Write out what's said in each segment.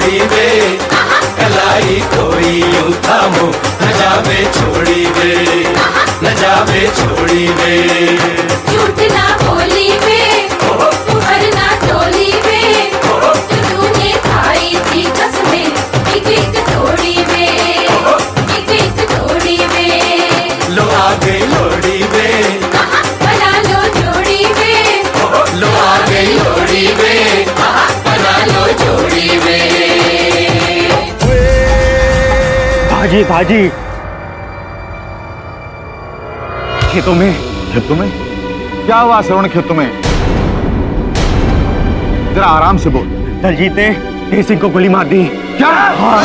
छोड़ी वे, कलाई कोई यूं थामो, न जावे छोड़ी वे, न जावे छोड़ी वे। झूठ ना बोली वे, तू हर ना टोली वे, तो तूने खाई थी कसमें, एक एक तोड़ी वे, एक एक तोड़ी वे। लो आ गई लोड़ी वे, बना लो जोड़ी वे, लो आ गई लोड़ी वे, बना लो जोड़ी वे। भाजी भाजी, खेतों में। खेतों में? क्या हुआ श्रवण खेतों में? जरा आराम से बोल। दलजीत ने तेज सिंह को गोली मार दी। क्या? हाँ।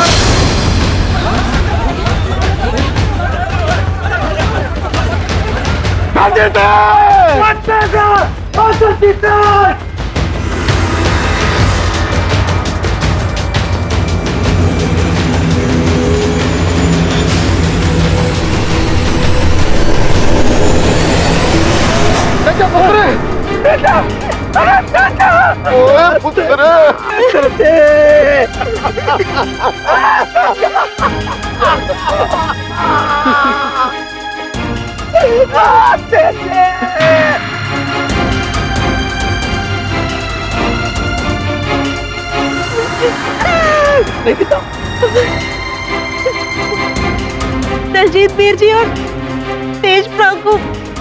दलजीत वीर जी और तेज प्राण को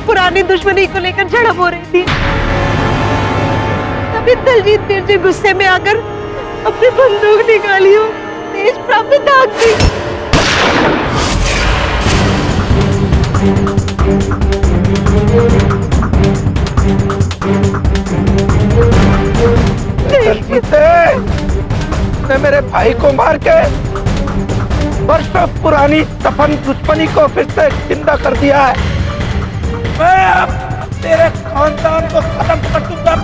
पुरानी दुश्मनी को लेकर झड़प हो रही थी। तभी दलजीत वीर जी गुस्से में आकर अपनी बंदूक निकाली और तेज प्राण पे दाग दी। ने मेरे भाई को मार के वर्षों पुरानी दफन दुश्मनी को फिर से जिंदा कर दिया है। मैं अब तेरे खानदान को खत्म कर दूंगा।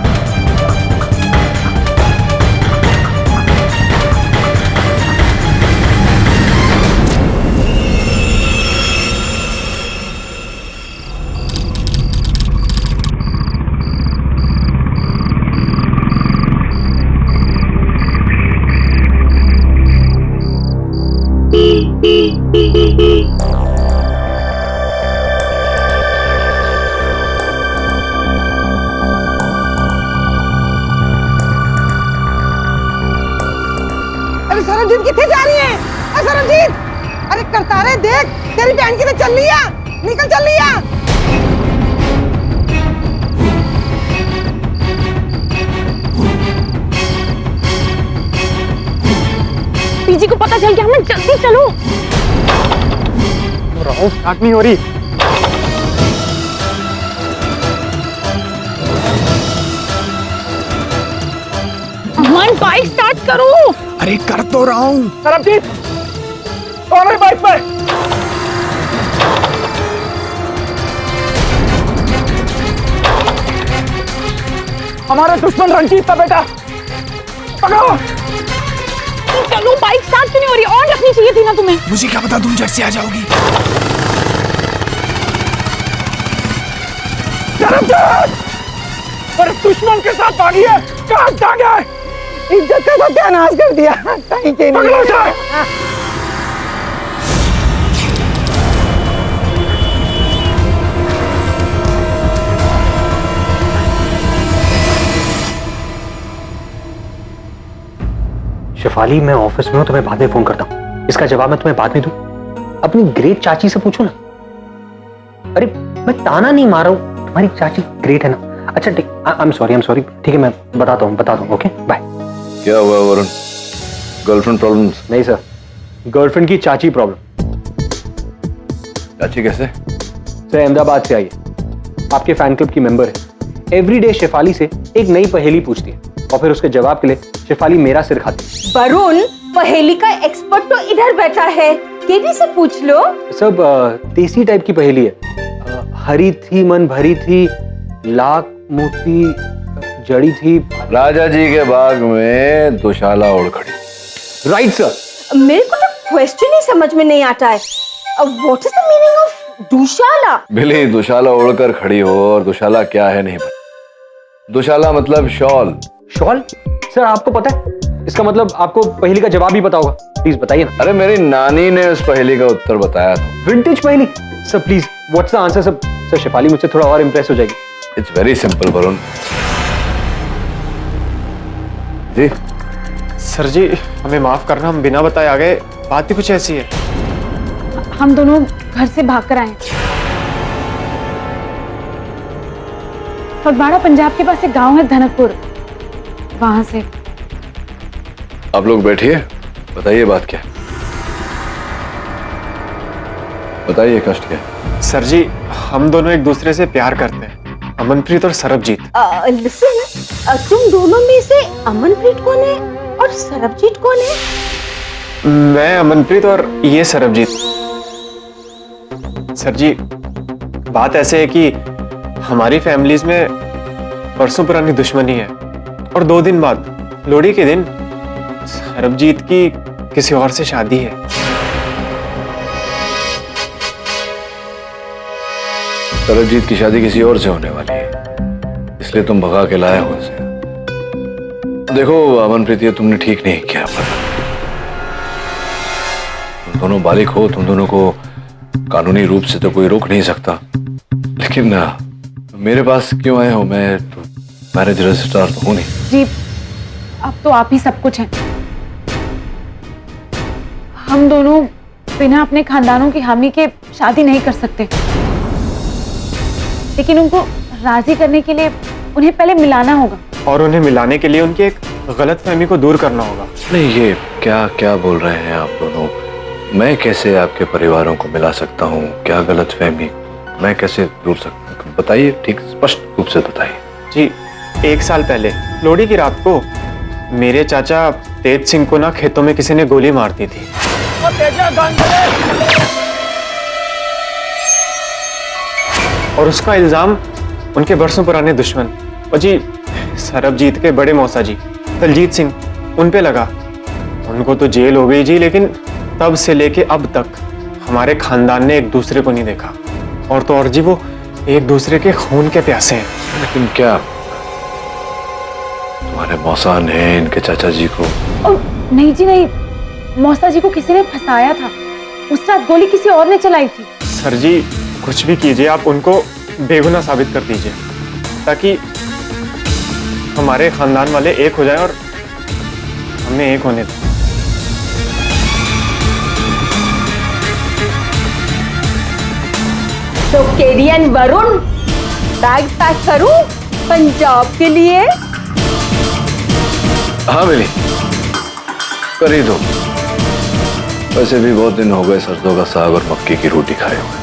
अरे सरमजीत किथे जा रही है? अरे सरमजीत, अरे करतारे देख, तेरी बहन की तो चल लिया, निकल चल लिया। पीजी को पता चल गया, मैं जल्दी चलो। राहुल स्टार्ट नहीं हो रही। अमन बाइक स्टार्ट करो। अरे कर तो रहा हूँ। सरबजीत, कौन है बाइक पर? हमारा दुश्मन रंजीत का बेटा, पकड़ो। चलो, बाइक स्टार्ट क्यों नहीं हो रही? ऑन रखनी चाहिए थी ना तुम्हें। मुझे क्या पता तुम झट से आ जाओगी। पर दुश्मन के साथ भागी है, कहाँ भागा है? इज्जत का सत्यानाश कर दिया। कहीं के नहीं। शेफाली, मैं ऑफिस में हूँ, तुम्हें बाद में फोन करता हूँ। इसका जवाब मैं तुम्हें बाद में दूँ? अपनी ग्रेट चाची से पूछो ना। अरे मैं ताना नहीं मार रहा हूँ, तुम्हारी चाची ग्रेट है ना। अच्छा ठीक, आई एम सॉरी। ठीक है, मैं बताता हूँ। Okay bye. क्या हुआ वरुण? Girlfriend problems? नहीं सर, गर्लफ्रेंड की चाची प्रॉब्लम। चाची कैसे? सर अहमदाबाद से आई है, आपके फैन क्लब की मेंबर है। एवरीडे शेफाली से एक नई पहेली पूछती है और फिर उसके जवाब के लिए शेफाली मेरा सिर खाती है। वरुण, पहेली का एक्सपर्ट तो इधर बैठा है, केटी से पूछ लो। सब देसी टाइप की पहेली है। हरी थी मन भरी थी, लाख मोती जड़ी थी। राजा जी के बाग में दुशाला उड़ खड़ी। Right sir. मेरे को तो क्वेश्चन ही समझ में नहीं आता है। What is the meaning of दुशाला? बिल्ली दुशाला उड़कर खड़ी हो, और दुशाला क्या है नहीं पता। दुशाला मतलब शॉल। शॉल? सर आपको पता है इसका मतलब आपको पहेली का जवाब ही पता होगा। प्लीज बताइए ना। अरे मेरी नानी ने उस पहेली का उत्तर बताया था। विंटेज पहेली। Sir please what's the answer sir? Sir Shefali मुझसे थोड़ा और इंप्रेस हो जाएगी। It's very simple Varun ji. Sir ji हमें माफ करना, हम बिना बताए आ गए। बात ही कुछ ऐसी है। हम दोनों घर से भागकर आए। फगवाड़ा पंजाब के पास एक गांव है धनकपुर, वहां से। आप लोग बैठिए, बताइए बात क्या है, बताइए कष्ट क्या है। सर जी हम दोनों एक दूसरे से प्यार करते हैं, अमनप्रीत और सरबजीत। लिसन, तुम दोनों में से अमनप्रीत कौन है और सरबजीत कौन है? मैं अमनप्रीत और ये सरबजीत। सर जी बात ऐसे है कि हमारी फैमिलीज में परसों पुरानी दुश्मनी है और 2 दिन बाद लोहड़ी के दिन सरबजीत की किसी और से शादी है। सरबजीत की शादी किसी और से होने वाली है, इसलिए तुम भगा के लाए हो इसे। देखो अमनप्रीत, ये तुमने ठीक नहीं किया। तुम दोनों बालिग हो, तुम दोनों को कानूनी रूप से तो कोई रोक नहीं सकता, लेकिन मेरे पास क्यों आए हो? मैं तो मैरिज रजिस्ट्रार तो हूं नहीं। जी अब तो आप ही सब कुछ हैं। हम दोनों बिना अपने खानदानों की हामी के शादी नहीं कर सकते, लेकिन उनको राजी करने के लिए उन्हें पहले मिलाना होगा। और उन्हें मिलाने के लिए उनकी एक गलतफहमी को दूर करना होगा। नहीं, ये क्या क्या बोल रहे हैं आप दोनों? मैं कैसे आपके परिवारों को मिला सकता हूँ? क्या गलतफहमी? मैं कैसे दूर सकता हूँ? बताइए, ठीक स्पष्ट रूप से बताइए। जी 1 साल पहले लोहड़ी की रात को मेरे चाचा तेज सिंह को ना खेतों में किसी ने गोली मार दी थी। और उसका इल्जाम उनके बरसों पुराने दुश्मन और जी सरबजीत के बड़े मौसा जी दलजीत सिंह, उन पे लगा। उनको तो जेल हो गई जी, लेकिन तब से लेके अब तक हमारे खानदान ने एक दूसरे को नहीं देखा। और तो और जी वो एक दूसरे के खून के प्यासे हैं। लेकिन क्या तुम्हारे मौसा ने इनके चाचा जी को? नहीं जी नहीं, मौसा जी को किसी ने फंसाया था। उस रात गोली किसी और ने चलाई थी। सर जी कुछ भी कीजिए, आप उनको बेगुनाह साबित कर दीजिए ताकि हमारे खानदान वाले एक हो जाए और हमें एक होने दें। तो केडियन वरुण, बैग पैक करूं पंजाब के लिए? हाँ मिली, कर ही दो। वैसे भी बहुत दिन हो गए सरसों का साग और मक्की की रोटी खाए हुए।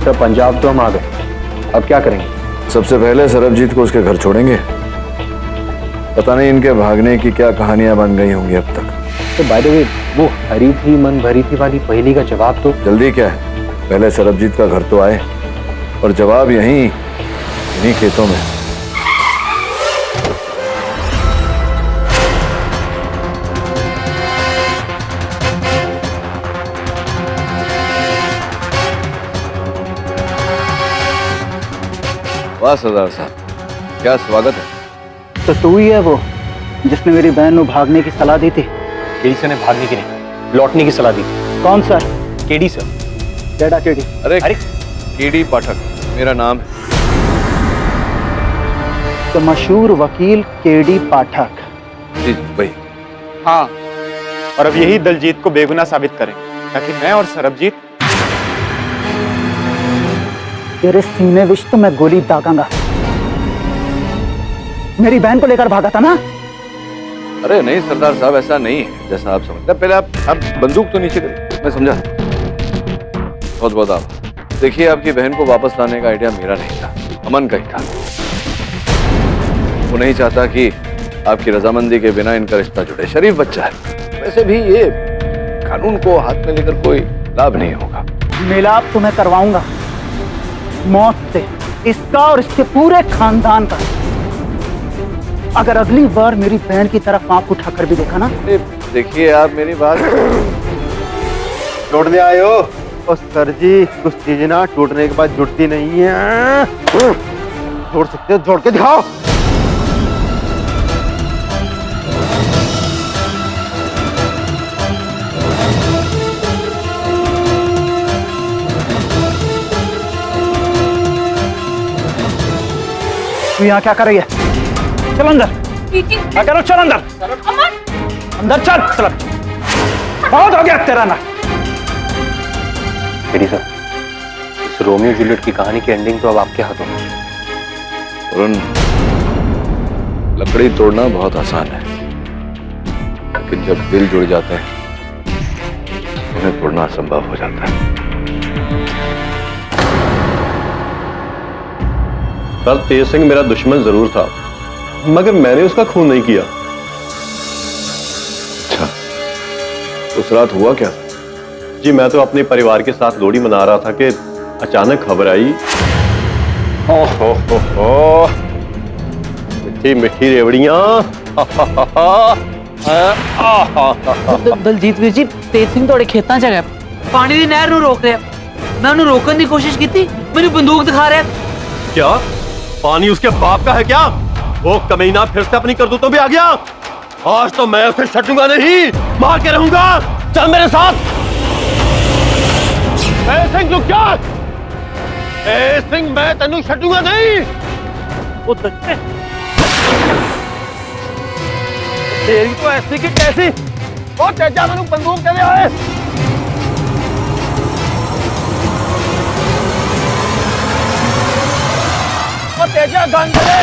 सर पंजाब तो हम आ गए, अब क्या करेंगे? सबसे पहले सरबजीत को उसके घर छोड़ेंगे। पता नहीं इनके भागने की क्या कहानियां बन गई होंगी अब तक। तो बाय द वे, वो हरी थी मन भरी थी वाली पहेली का जवाब तो? जल्दी क्या है, पहले सरबजीत का घर तो आए, और जवाब यहीं इन्हीं खेतों में। वाह सरदार साहब, क्या स्वागत है। तो तू ही है वो जिसने मेरी बहन को भागने की सलाह दी थी? केडी सर ने भागने की नहीं, लौटने की सलाह दी। कौन सर? KD sir. केड़ा केडी? अरे केडी पाठक मेरा नाम है। तो मशहूर वकील केडी पाठक। जी भाई। हाँ, और अब यही दलजीत को बेगुनाह साबित करें ताकि मैं और सरबजीत तेरे सीने विच तो मैं गोली दागांगा। मेरी बहन को लेकर भागा था ना? अरे नहीं सरदार साहब, ऐसा नहीं है जैसा आप समझते हैं। पहले आप बंदूक तो नीचे करिए, मैं समझा। बहुत बहुत आप देखिए, आपकी बहन को वापस लाने का आइडिया मेरा नहीं था, अमन का ही था। वो नहीं चाहता कि आपकी रजामंदी के बिना इनका रिश्ता जुड़े। शरीफ बच्चा है, वैसे भी ये कानून को हाथ में लेकर कोई लाभ नहीं होगा। मिलाप तो मैं करवाऊंगा, मौत से, इसका और इसके पूरे खानदान का। अगर अगली बार मेरी बहन की तरफ आंख उठाकर भी देखा ना। देखिए आप मेरी बात जोड़ने आए हो? और सर जी कुछ चीजें ना टूटने के बाद जुड़ती नहीं है। जोड़ सकते हो, जोड़ के दिखाओ। तू यहाँ क्या कर रही है? चल अंदर। क्या करो? चल अंदर। अंदर चल। बहुत हो गया तेरा ना। सर, इस रोमियो जूलियट की कहानी की एंडिंग तो अब आपके हाथों में। लकड़ी तोड़ना बहुत आसान है, लेकिन जब दिल जुड़ जाते हैं उन्हें तोड़ना असंभव हो जाता है। सर, तेज सिंह मेरा दुश्मन जरूर था, मगर मैंने उसका खून नहीं किया। अच्छा, उस रात हुआ क्या? जी मैं तो अपने परिवार के साथ लोहड़ी मना रहा था कि अचानक खबर आई। ओहो, मिठी मिठी रेवड़ियां। दलजीत वीर जी, तेज सिंह थोड़े खेतां च गया, पानी दी नहर नूं रोक रहा। मैं उन्हें रोकने की कोशिश की थी, मेरी बंदूक दिखा रहा है। क्या पानी उसके बाप का है क्या? वो कमीना फिर से अपनी करतूतों पे आ गया। आज तो मैं उसे छूंगा नहीं, मार के रहूंगा। चल मेरे साथ। सिंह रुक जा। सिंह मैं तेनू छूंगा नहीं। वो तेरी तो ऐसी की कैसी। ओ तेजा मैनू बंदूक दे दे। ओ तेजा गन दे दे।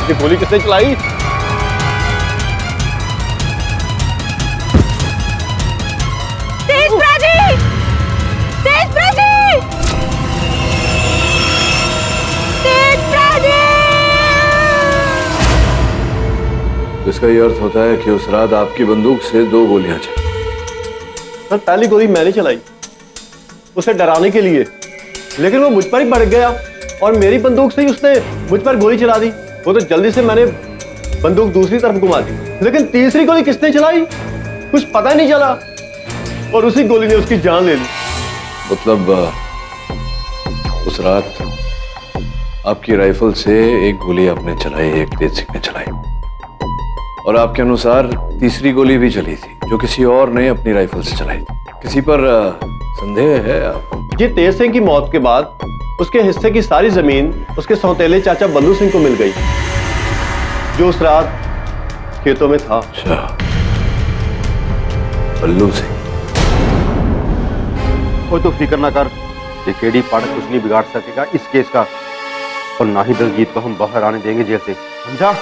ये गोली किसने चलाई? इसका ये अर्थ होता है कि उस रात आपकी बंदूक से 2 गोलियां चली। सर, पहली गोली मैंने चलाई उसे डराने के लिए, लेकिन वो मुझ पर ही भड़क गया और मेरी बंदूक से ही उसने मुझ पर गोली चला दी। वो तो जल्दी से मैंने बंदूक दूसरी तरफ घुमा दी, लेकिन तीसरी गोली किसने चलाई कुछ पता ही नहीं चला और उसी गोली ने उसकी जान ले ली। मतलब उस रात आपकी राइफल से एक गोली आपने चलाई, एक तेज सिंह ने चलाई, और आपके अनुसार तीसरी गोली भी चली थी जो किसी और ने अपनी राइफल से चलाई थी। किसी पर संदेह है आपको? जी, तेज सिंह की मौत के बाद उसके हिस्से की सारी जमीन उसके सौतेले चाचा बल्लू सिंह को मिल गई, जो उस रात खेतों में था। अच्छा, बल्लू सिंह। कोई तो फिक्र ना कर, ये केडी पाठ कुछ नहीं बिगाड़ सकेगा इस केस का, और ना ही दलजीत को हम बाहर आने देंगे जेल से, समझा?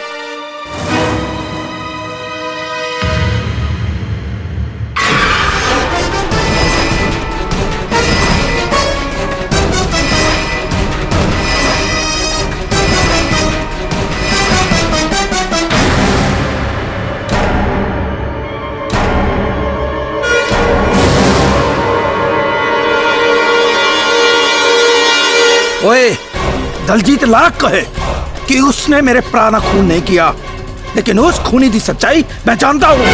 ओए, दलजीत लाख कहे कि उसने मेरे प्राणा खून नहीं किया, लेकिन उस खूनी की सच्चाई मैं जानता हूं।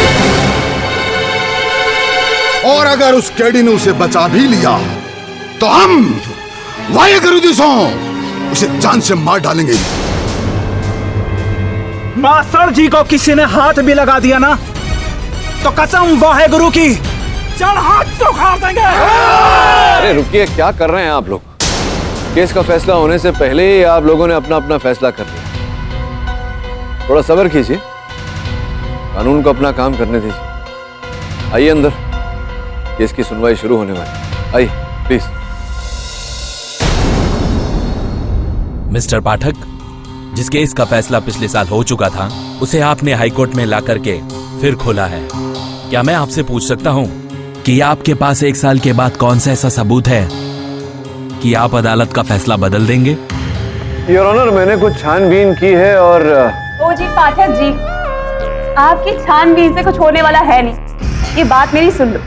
और अगर उस केडी ने उसे बचा भी लिया तो हम वाहेगुरु दी सौ उसे जान से मार डालेंगे। मास्टर जी को किसी ने हाथ भी लगा दिया ना तो कसम वाहेगुरु की, चल हाथ तो उखाड़ देंगे। अरे रुकिए, क्या कर रहे हैं आप लोग? केस का फैसला होने से पहले ही आप लोगों ने अपना अपना फैसला कर लिया। थोड़ा सब्र कीजिए, कानून को अपना काम करने दीजिए। आइए अंदर, केस की सुनवाई शुरू होने वाली। आइए प्लीज। मिस्टर पाठक, जिस केस का फैसला पिछले साल हो चुका था उसे आपने हाईकोर्ट में ला करके फिर खोला है। क्या मैं आपसे पूछ सकता हूं कि आपके पास 1 साल के बाद कौन सा ऐसा सबूत है कि आप अदालत का फैसला बदल देंगे? योर ऑनर, मैंने कुछ छानबीन की है और ओ जी पाठक जी, आपकी छानबीन से कुछ होने वाला है नहीं, ये बात मेरी सुन लो।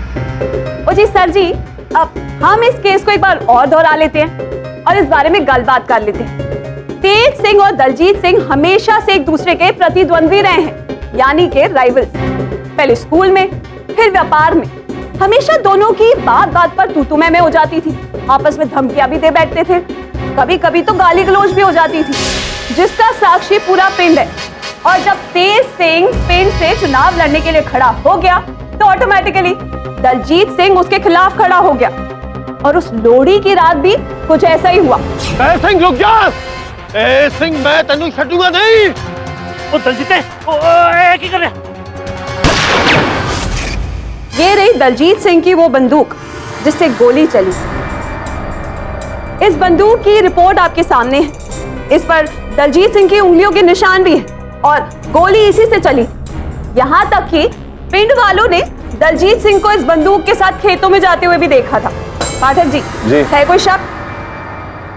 ओ जी सर जी, अब हम इस केस को एक बार और दोहरा लेते हैं और इस बारे में गलबात कर लेते हैं। तेज सिंह और दलजीत सिंह हमेशा से एक दूसरे के प्रतिद्वंद्वी रहे हैं, यानी के राइवल्स। पहले स्कूल में, फिर व्यापार में हमेशा दोनों की बात बात पर तू मैं हो जाती थी, आपस में धमकियां भी दे बैठते थे, कभी कभी तो गाली गलौज भी हो जाती थी, जिसका साक्षी पूरा पिंड है। और जब तेज सिंह पिंड से चुनाव लड़ने के लिए खड़ा हो गया तो ऑटोमेटिकली दलजीत सिंह उसके खिलाफ खड़ा हो गया और उस लोहड़ी की रात भी कुछ ऐसा ही हुआ। सिंह रुक जा, सिंह मैं तेनू छड्डूंगा नहीं। ओ दलजीत, की कर रहा? ये रही दलजीत सिंह की वो बंदूक जिससे गोली चली। इस बंदूक की रिपोर्ट आपके सामने है, इस पर दलजीत सिंह की उंगलियों के निशान भी हैं और गोली इसी से चली। यहाँ तक कि पिंड वालों ने दलजीत सिंह को इस बंदूक के साथ खेतों में जाते हुए भी देखा था। पाठक जी, है कोई शक?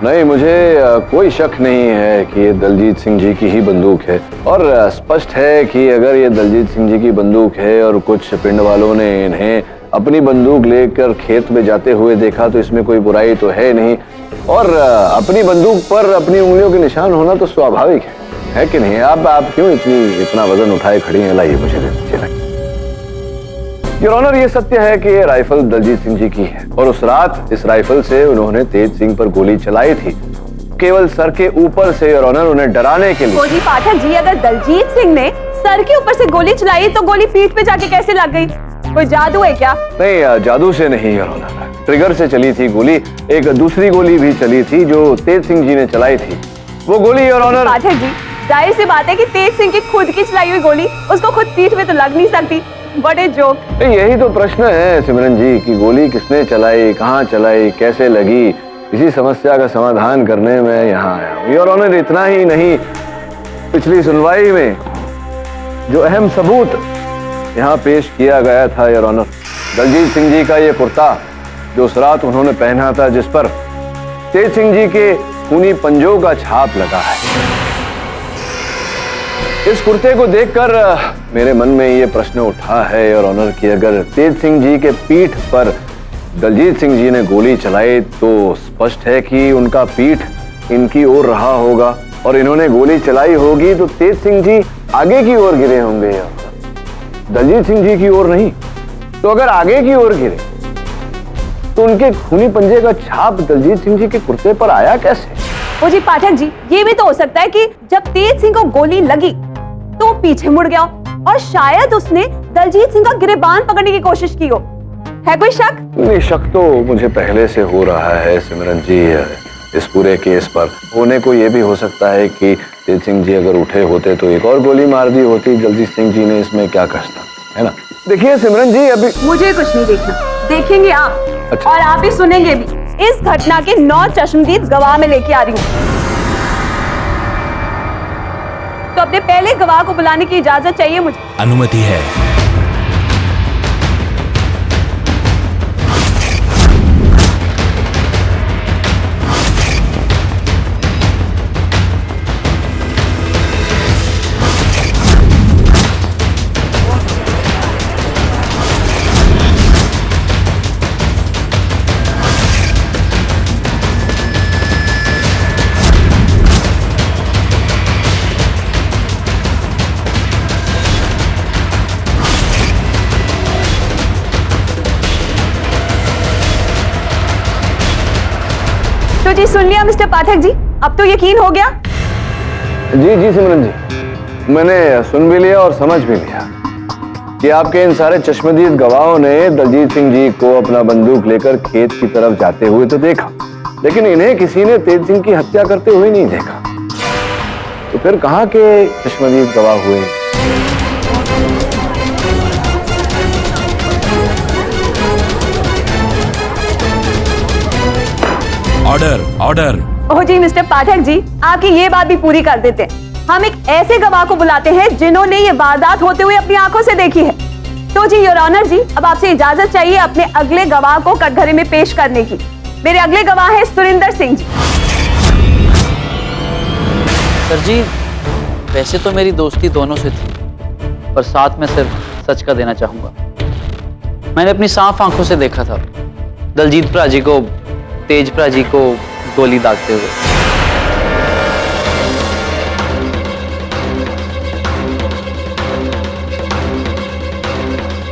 नहीं, मुझे कोई शक नहीं है कि ये दलजीत सिंह जी की ही बंदूक है और स्पष्ट है कि अगर ये दलजीत सिंह जी की बंदूक है और कुछ पिंड वालों ने इन्हें अपनी बंदूक लेकर खेत में जाते हुए देखा तो इसमें कोई बुराई तो है नहीं। और अपनी बंदूक पर अपनी उंगलियों के निशान होना तो स्वाभाविक है कि नहीं? आप क्यों इतना वजन उठाए खड़ी हैं? लाइए मुझे दे। योर ऑनर, ये सत्य है कि ये राइफल दलजीत सिंह जी की है और उस रात इस राइफल से उन्होंने तेज सिंह पर गोली चलाई थी, केवल सर के ऊपर से, योर ऑनर, उन्हें डराने के लिए। जी पाठक जी, अगर दलजीत सिंह ने सर के ऊपर से गोली चलाई तो गोली पीठ पे जाके कैसे लग गई? कोई जादू है क्या? नहीं, जादू से नहीं योर ऑनर, ट्रिगर से चली थी गोली। एक दूसरी गोली भी चली थी जो तेज सिंह जी ने चलाई थी। वो गोली योर ऑनर। पाठक जी, जाहिर सी बात है कि तेज सिंह की खुद की चलाई हुई गोली उसको खुद पीठ में तो लग नहीं सकती। बड़े जोक। यही तो प्रश्न है सिमरन जी कि गोली किसने चलाई, कहाँ चलाई, कैसे लगी। इसी समस्या का समाधान करने में यहाँ आया हूँ योर ऑनर। इतना ही नहीं, पिछली सुनवाई में जो अहम सबूत यहाँ पेश किया गया था योर ऑनर, दलजीत सिंह जी का ये कुर्ता जो उस रात उन्होंने पहना था, जिस पर तेज सिंह जी के खूनी पंजों का छाप लगा है। इस कुर्ते को देखकर मेरे मन में ये प्रश्न उठा है योर ऑनर कि अगर तेज सिंह जी के पीठ पर दलजीत सिंह जी ने गोली चलाई तो स्पष्ट है कि उनका पीठ इनकी ओर रहा होगा और इन्होंने गोली चलाई होगी तो तेज सिंह जी आगे की ओर गिरे होंगे, दलजीत सिंह जी की ओर नहीं। तो अगर आगे की ओर गिरे तो उनके खूनी पंजे का छाप दलजीत सिंह जी के कुर्ते पर आया कैसे? ओ जी पाठक जी, ये भी तो हो सकता है कि जब तेज सिंह को गोली लगी तो वो पीछे मुड़ गया और शायद उसने दलजीत सिंह का गिरेबान पकड़ने की कोशिश की हो। है कोई शक? नहीं, शक तो मुझे पहले से हो रहा है सिमरन जी इस पूरे केस पर। होने को ये भी हो सकता है कि तेज सिंह जी अगर उठे होते तो एक और गोली मार दी होती। दलजीत सिंह जी ने इसमें क्या कष्ट, है ना? देखिए सिमरन जी, अभी मुझे कुछ नहीं देखना, देखेंगे आप। अच्छा। और आप ही सुनेंगे भी। इस घटना के 9 चश्मदीद गवाह में लेके आ रही हूँ, तो अपने पहले गवाह को बुलाने की इजाजत चाहिए मुझे। अनुमति है। तो जी सुन लिया मिस्टर पाठक जी, अब तो यकीन हो गया? जी सिमरन जी, मैंने सुन भी लिया और समझ भी लिया कि आपके इन सारे चश्मदीद गवाहों ने दलजीत सिंह जी को अपना बंदूक लेकर खेत की तरफ जाते हुए तो देखा, लेकिन इन्हें किसी ने तेज सिंह की हत्या करते हुए नहीं देखा। तो फिर कहाँ के चश्मदीद गवाह हुए? Order, order. ओह जी मिस्टर पाठक जी, आपकी ये बात भी पूरी कर देते हैं। हम एक ऐसे गवाह को बुलाते हैं जिन्होंने ये वारदात होते हुए अपनी आंखों से देखी है। तो जी योर ऑनर जी, अब आपसे इजाजत चाहिए अपने अगले गवाह को कटघरे में पेश करने की। मेरे अगले गवाह है सुरिंदर सिंह जी। सर जी, वैसे तो मेरी दोस्ती दोनों से थी, पर साथ में सिर्फ सच का देना चाहूंगा। मैंने अपनी साफ आंखों से देखा था दलजीत भरा जी को, तेज भरा जी को गोली दागते हुए।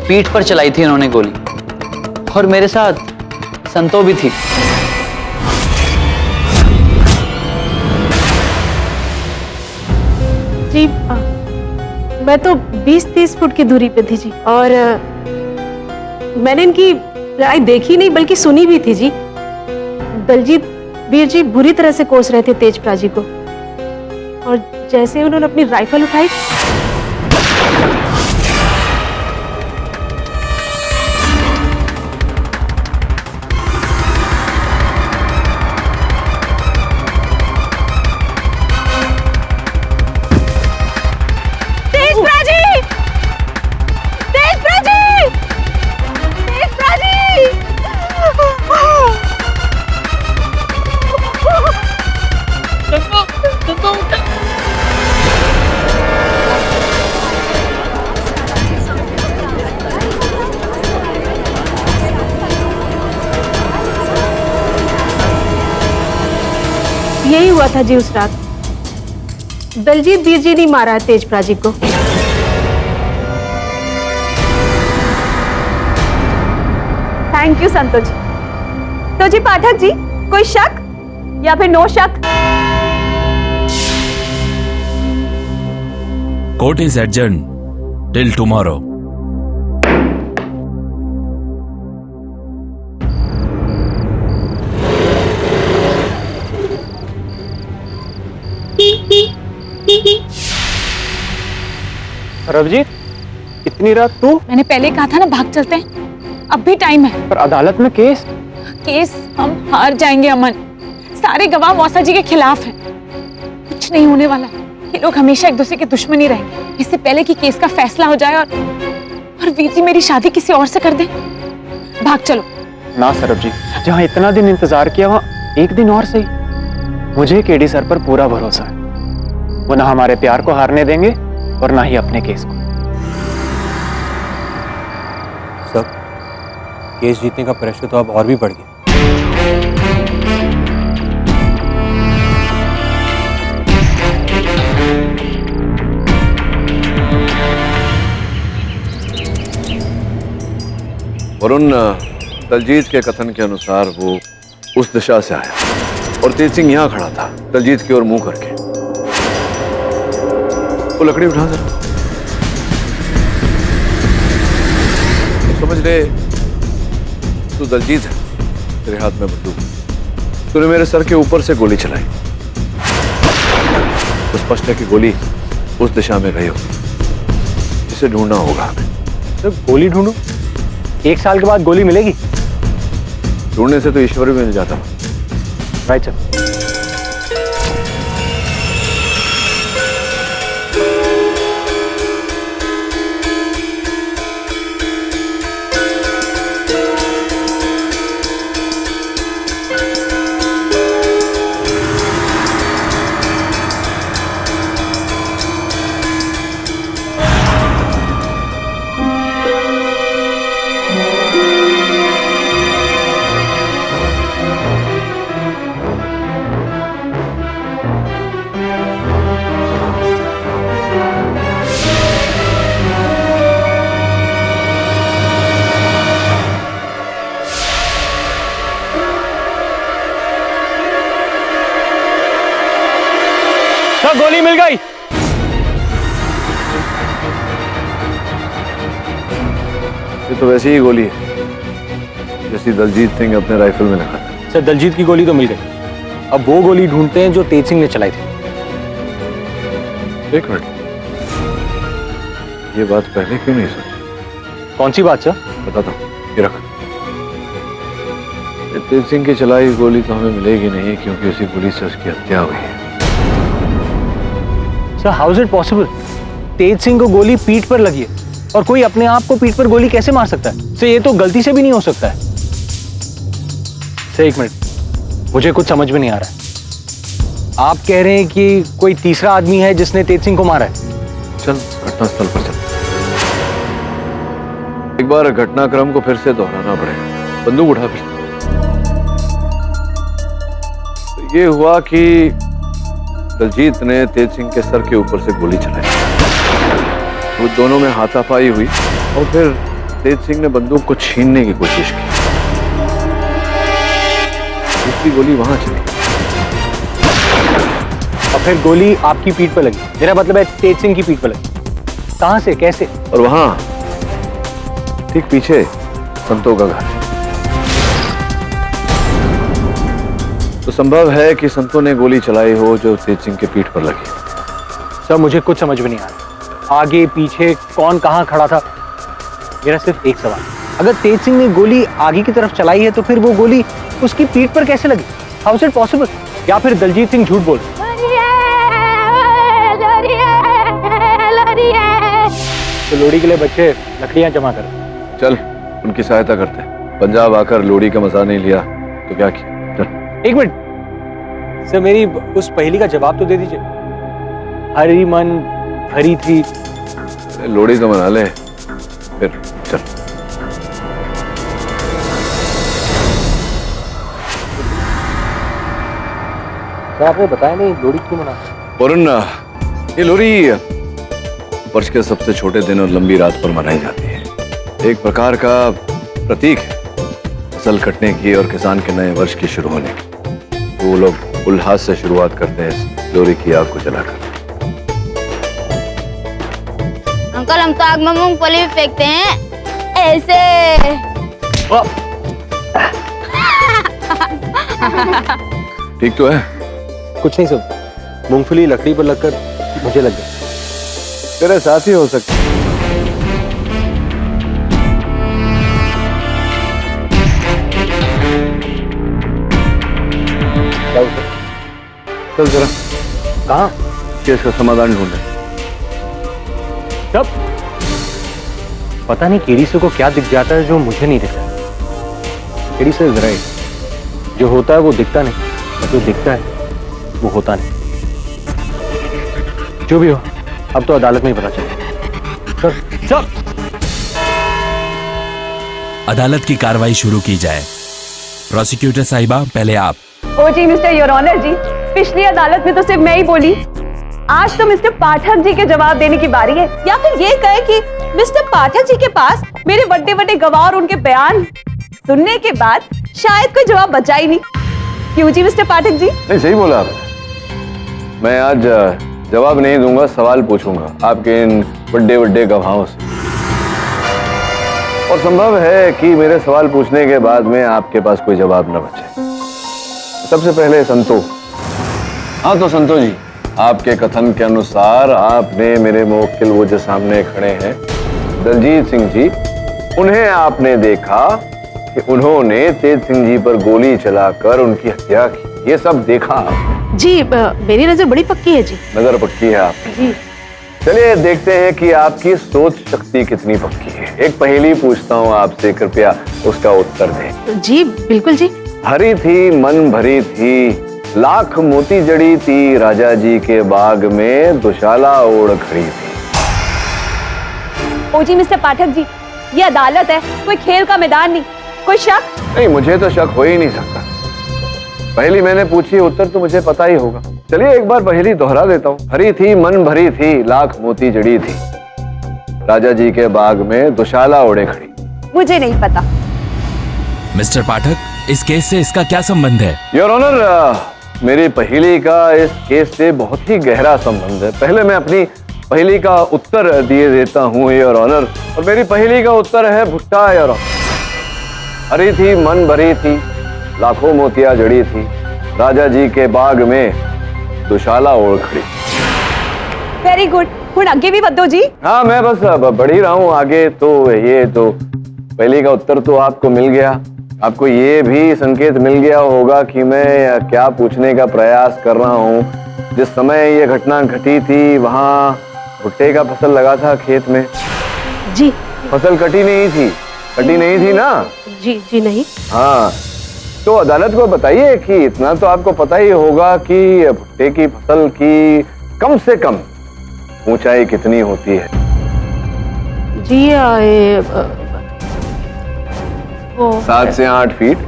पीठ पर चलाई थी उन्होंने गोली, और मेरे साथ संतो भी थी। जी मैं तो 20-30 फुट की दूरी पे थी जी, और मैंने इनकी लड़ाई देखी नहीं बल्कि सुनी भी थी जी। दलजीत वीर जी बुरी तरह से कोस रहे थे तेज भरा जी को, और जैसे उन्होंने अपनी राइफल उठाई, यही हुआ था जी उस रात। दलजीत वीर जी ने मारा है तेज भरा जी को। थैंक यू संतो जी। तो जी पाठक जी, कोई शक या फिर नो शक? Court is adjourn till tomorrow. Sarabjit, इतनी रात तू? मैंने पहले कहा था ना, भाग चलते हैं, अब भी टाइम है। पर अदालत में केस हम हार जाएंगे अमन। सारे गवाह मौसा जी के खिलाफ हैं। कुछ नहीं होने वाला। ये लोग हमेशा एक दूसरे के दुश्मन ही रहेंगे। इससे पहले कि केस का फैसला हो जाए और वीर जी मेरी शादी किसी और से कर दे। भाग चलो। ना सरबजीत, जहाँ इतना दिन इंतजार किया वहाँ एक दिन और सही। मुझे केडी सर पर पूरा भरोसा है। वो ना हमारे प्यार को हारने देंगे और ना ही अपने केस को। सर, केस जीतने का प्रेशर तो अब और भी बढ़ गया। वरुण, दलजीत के कथन के अनुसार वो उस दिशा से आया और तेज सिंह यहां खड़ा था, दलजीत की ओर मुंह करके। वो लकड़ी उठा दे। समझ ले, तू दलजीत है, तेरे हाथ में बंदूक। तूने मेरे सर के ऊपर से गोली चलाई। तो स्पष्ट है कि गोली उस दिशा में गई होगी। इसे ढूंढना होगा हमें। तो गोली ढूंढो? 1 साल के बाद गोली मिलेगी? ढूंढने से तो ईश्वर भी मिल जाता। Right sir. गोली मिल गई। ये तो वैसी ही गोली है जैसी दलजीत सिंह अपने राइफल में रखा था। सर, दलजीत की गोली तो मिल गई। अब वो गोली ढूंढते हैं जो तेज सिंह ने चलाई थी। एक मिनट, ये बात पहले क्यों नहीं सोची? कौन सी बात सर? बताता हूँ, ये रख। तेज सिंह की चलाई गोली तो हमें मिलेगी नहीं, क्योंकि उसी गोली से उसकी हत्या हुई है। Sir, how is it possible? Tej Singh को गोली पीठ पर लगी है, और कोई अपने आप को पीठ पर गोली कैसे मार सकता है? सर, ये तो गलती से भी नहीं हो सकता है। सर, एक मिनट, मुझे कुछ समझ में नहीं आ रहा है। आप कह रहे हैं कि कोई तीसरा आदमी है जिसने तेज सिंह को मारा है? चल घटनास्थल पर चल। एक बार घटनाक्रम को फिर से दोहराना पड़ेगा। बंदूक उठा फिर। तो ये हुआ कि दलजीत ने तेज सिंह के सर के ऊपर से गोली चलाई। वो दोनों में हाथापाई हुई और फिर तेज सिंह ने बंदूक को छीनने की कोशिश की। दूसरी गोली वहां चली और फिर गोली आपकी पीठ पर लगी। मेरा मतलब है तेज सिंह की पीठ पर लगी। कहां से, कैसे? और वहां ठीक पीछे संतों का घर है। तो संभव है कि संतों ने गोली चलाई हो जो तेज सिंह के पीठ पर लगी। सर मुझे कुछ समझ में नहीं आ रहा, आगे पीछे कौन कहां खड़ा था। मेरा सिर्फ एक सवाल, अगर तेज सिंह ने गोली आगे की तरफ चलाई है तो फिर वो गोली उसकी पीठ पर कैसे लगी? How is it possible? या फिर दलजीत सिंह झूठ बोल? तो लोड़ी के लिए बच्चे लकड़ियां जमा कर। चल उनकी सहायता करते हैं। पंजाब आकर लोड़ी का मजा नहीं लिया तो क्या किया? चल। एक मिनट सर, मेरी उस पहेली का जवाब तो दे दीजिए। हरी मन भरी थी। लोड़ी तो मना ले फिर चल। सर आपने बताया नहीं लोड़ी क्यों मनाते? वरुण, ये लोरी वर्ष के सबसे छोटे दिन और लंबी रात पर मनाई जाती है। एक प्रकार का प्रतीक है फसल कटने की और किसान के नए वर्ष की शुरू होने की। तो वो लोग उल्लास से शुरुआत करते हैं लोरी की आग को जलाकर। अंकल हम तो आग में मूंगफली भी फेंकते हैं ऐसे। ठीक तो है? कुछ नहीं सब, मूंगफली लकड़ी पर लगकर मुझे लग गया। तेरे साथ ही हो सकता है। चल जरा। कहाँ? केस का समाधान ढूंढे। तब पता नहीं केडी से को क्या दिख जाता है जो मुझे नहीं दिखता। केडी से जरा जो होता है वो दिखता नहीं, और जो दिखता है वो होता नहीं। जो भी हो अब तो अदालत में ही पता चलेगा। चल। अदालत की कार्रवाई शुरू की जाए। प्रोसिक्यूटर साहिबा पहले आप। ओ जी मिस्टर योर ऑनर जी, पिछली अदालत में तो सिर्फ मैं ही बोली, आज तो मिस्टर पाठक जी के जवाब देने की बारी है। या फिर ये कहे कि मिस्टर पाठक जी के पास मेरे बड़े बड़े गवाह और उनके बयान सुनने के बाद शायद कोई जवाब बचा ही नहीं। क्यों जी मिस्टर पाठक जी? नहीं, सही बोला आपने। मैं आज जवाब नहीं दूंगा, सवाल पूछूंगा आपके इन बड़े बड़े गवाहों से। और संभव है कि मेरे सवाल पूछने के बाद में आपके पास कोई जवाब न बचे। सबसे पहले संतो। हाँ तो संतो जी, आपके कथन के अनुसार आपने मेरे मुवक्किल वो जो सामने खड़े हैं दलजीत सिंह जी, उन्हें आपने देखा कि उन्होंने तेज सिंह जी पर गोली चलाकर उनकी हत्या की। ये सब देखा आपने? जी मेरी नजर बड़ी पक्की है जी। नजर पक्की है आपकी? जी। चलिए देखते हैं कि आपकी सोच शक्ति कितनी पक्की है। एक पहेली पूछता हूँ आपसे, कृपया उसका उत्तर दें। जी बिल्कुल जी। हरी थी मन भरी थी, लाख मोती जड़ी थी, राजा जी के बाग में दुशाला ओढ़ खड़ी थी। ओ जी मिस्टर पाठक जी, ये अदालत है, कोई खेल का मैदान नहीं। कोई शक? नहीं, मुझे तो शक हो ही नहीं सकता। पहली मैंने पूछी, उत्तर तो मुझे पता ही होगा। चलिए एक बार पहली दोहरा देता हूँ। हरी थी मन भरी थी, लाख मोती जड़ी थी, राजा जी के बाग में दुशाला ओढ़े खड़ी। मुझे नहीं पता। मिस्टर पाठक, इस केस से इसका क्या संबंध है? योर ऑनर, मेरी पहेली का इस केस से बहुत ही गहरा संबंध है। पहले मैं अपनी पहेली का उत्तर दिए देता हूँ योर ऑनर, और मेरी पहेली का उत्तर है भुट्टा योर ऑनर। हरी थी मन भरी थी, लाखों मोतिया जड़ी थी, राजा जी के बाग में दुशाला ओढ़ खड़ी। Very good. हुण आगे भी बदो जी। हाँ मैं बस बढ़ ही रहा हूँ आगे। तो ये तो पहेली का उत्तर तो आपको मिल गया। आपको ये भी संकेत मिल गया होगा कि मैं क्या पूछने का प्रयास कर रहा हूँ। जिस समय ये घटना घटी थी वहाँ भुट्टे का फसल लगा था खेत में। जी। फसल कटी नहीं थी? कटी नहीं थी ना? जी जी नहीं। हाँ, तो अदालत को बताइए कि इतना तो आपको पता ही होगा कि भुट्टे की फसल की कम से कम ऊंचाई कितनी होती है। जी वो 7 से 8 फीट।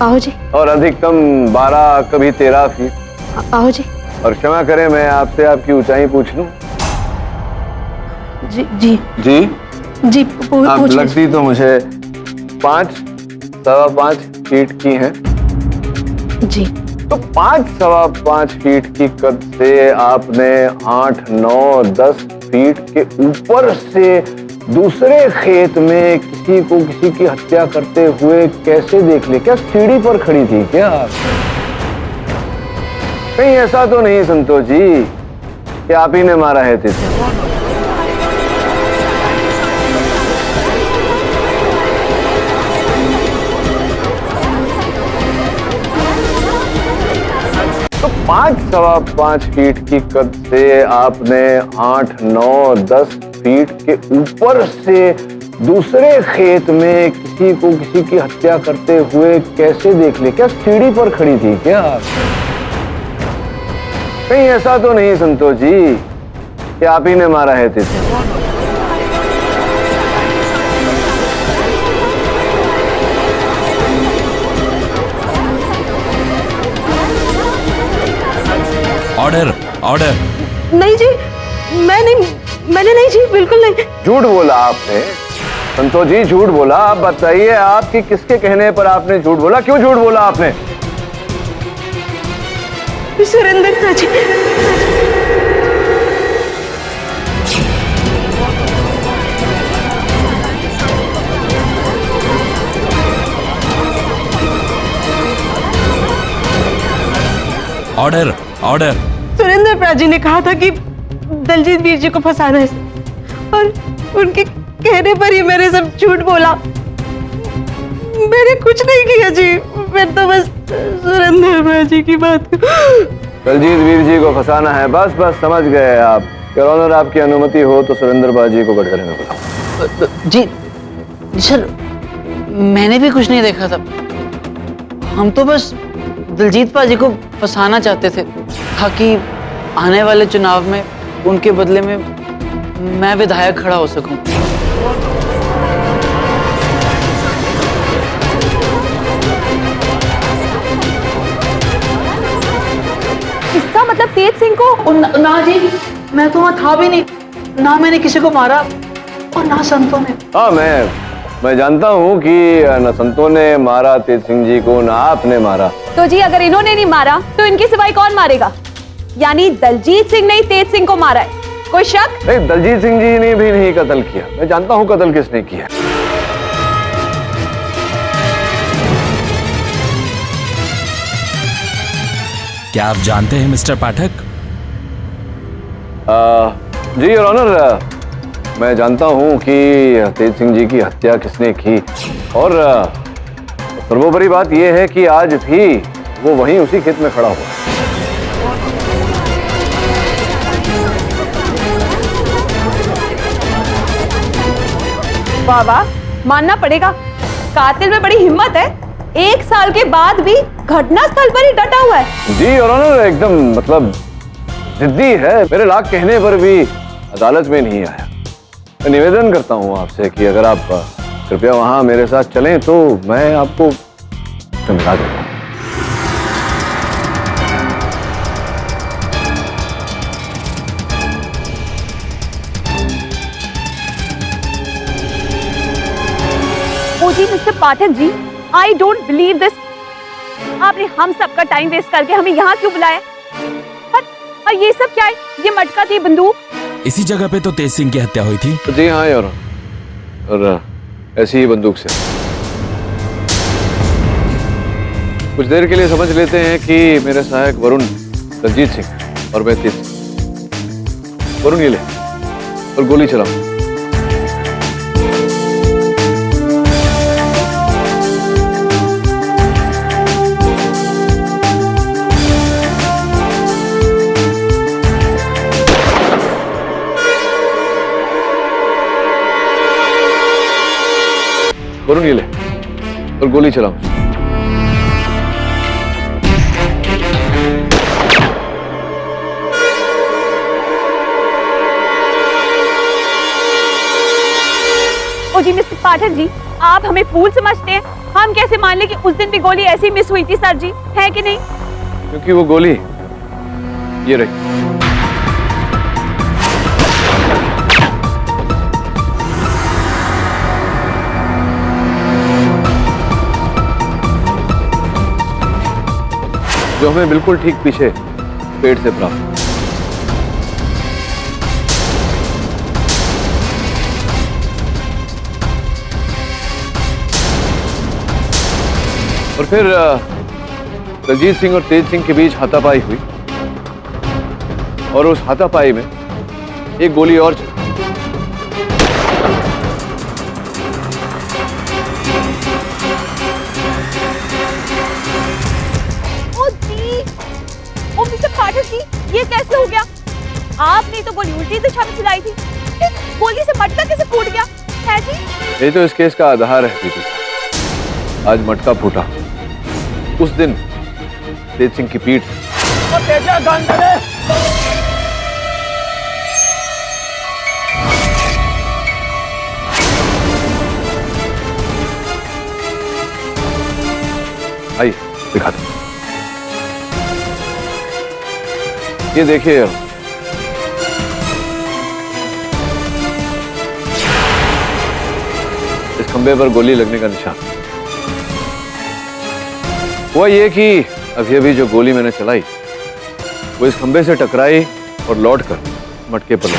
आओ जी। और अधिकतम 12 कभी 13 फीट। आओ जी। और क्षमा करें, मैं आपसे आपकी ऊंचाई पूछ लूं? जी जी जी जी आप लगती तो मुझे 5 सवा 5 फीट की हैं। जी। तो 5 सवा 5 फीट की कद से आपने 8 9 10 फीट के ऊपर से दूसरे खेत में किसी की हत्या करते हुए कैसे देख ले? क्या सीढ़ी पर खड़ी थी क्या? कहीं ऐसा तो नहीं संतोष जी कि आप ही ने मारा है तिथे? तो 5 सवा 5 फीट की कद से आपने 8 9 10 फीट के ऊपर से दूसरे खेत में किसी की हत्या करते हुए कैसे देख ले? क्या सीढ़ी पर खड़ी थी क्या? कहीं ऐसा तो नहीं संतोष जी कि आप ही ने मारा है तिथे? Order order. नहीं जी, मैंने नहीं जी, बिल्कुल नहीं। झूठ बोला आपने संतोष जी, झूठ बोला। आप बताइए आपकी किसके कहने पर आपने झूठ बोला? क्यों झूठ बोला आपने? सुरेंद्र जी। Order order. सुरेंद्र प्राजी ने कहा था कि दलजीत वीर जी को फंसाना है और उनके कहने पर ही मैंने सब झूठ बोला। मैंने कुछ नहीं किया जी, मैं तो बस सुरेंद्र प्राजी की बात। दलजीत वीर जी को फंसाना है, बस बस समझ गए आप। योर ऑनर, आपकी अनुमति हो तो सुरेंद्र बाजी को कटघरे में बुलाओ। जी सर, मैंने भी कुछ नहीं देखा था। हम तो बस दलजीत पाजी को फंसाना चाहते थे ताकि आने वाले चुनाव में उनके बदले में मैं विधायक खड़ा हो सकूं। इसका मतलब तेज सिंह को? ना जी, मैं तो वहां था भी नहीं, ना मैंने किसी को मारा और ना संतों ने। हाँ, मैं जानता हूँ कि न संतों ने मारा तेज सिंह जी को, ना आपने मारा। तो जी अगर इन्होंने नहीं मारा तो इनके सिवाय कौन मारेगा? यानी दलजीत सिंह ने ही तेज सिंह को मारा है, कोई शक? नहीं, दलजीत सिंह जी ने भी नहीं कत्ल किया। मैं जानता हूँ कत्ल किसने किया। क्या आप जानते हैं मिस्टर पाठक? जी योर ऑनर, मैं जानता हूँ कि तेज सिंह जी की हत्या किसने की और सर्वोपरि बात यह है कि आज भी वो वहीं उसी खेत में खड़ा हुआ। वाह वाह, मानना पड़ेगा, कातिल में बड़ी हिम्मत है। 1 साल के बाद भी घटना स्थल पर ही डटा हुआ है। जी योर ऑनर, एकदम मतलब जिद्दी है। मेरे लाख कहने पर भी अदालत में नहीं आया। मैं निवेदन करता हूँ आपसे कि अगर आप कृपया वहां मेरे साथ चलें तो मैं आपको मिला दूंगा। ओ जी mister Pathak ji, I don't believe this. आपने हम सबका टाइम वेस्ट करके हमें यहाँ क्यों बुलाया? और ये सब क्या है? ये मटका थी, बंदूक? इसी जगह पे तो तेज सिंह की हत्या हुई थी। जी हाँ योर ऑनर, और ऐसी ही बंदूक से। कुछ देर के लिए समझ लेते हैं कि मेरे सहायक वरुण दलजीत सिंह और मैं तेज सिंह। वरुण ये ले और गोली चलाओ। वरुण ये ले और गोली चलाओ। पाठक जी, आप हमें फूल समझते हैं? हम कैसे मान ले कि उस दिन भी गोली ऐसी मिस हुई थी सर जी, है कि नहीं? क्योंकि वो गोली ये रही। जो हमें बिल्कुल ठीक पीछे पेड़ से प्राप्त। और फिर दलजीत सिंह और तेज सिंह के बीच हाथापाई हुई और उस हाथापाई में एक गोली और चली। ओ मिस्टर पाठक जी, ये कैसे हो गया? आपने तो गोली उल्टी दिशा में चलाई थी, गोली से मटका कैसे फूट गया है जी? ये तो इस केस का आधार है पीपी साहब। आज मटका फूटा उस दिन तेज सिंह की पीठ आइए दिखा दो। ये देखिए, इस खंबे पर गोली लगने का निशान। हुआ ये कि अभी अभी जो गोली मैंने चलाई वो इस खंबे से टकराई और लौटकर मटके पर लगी।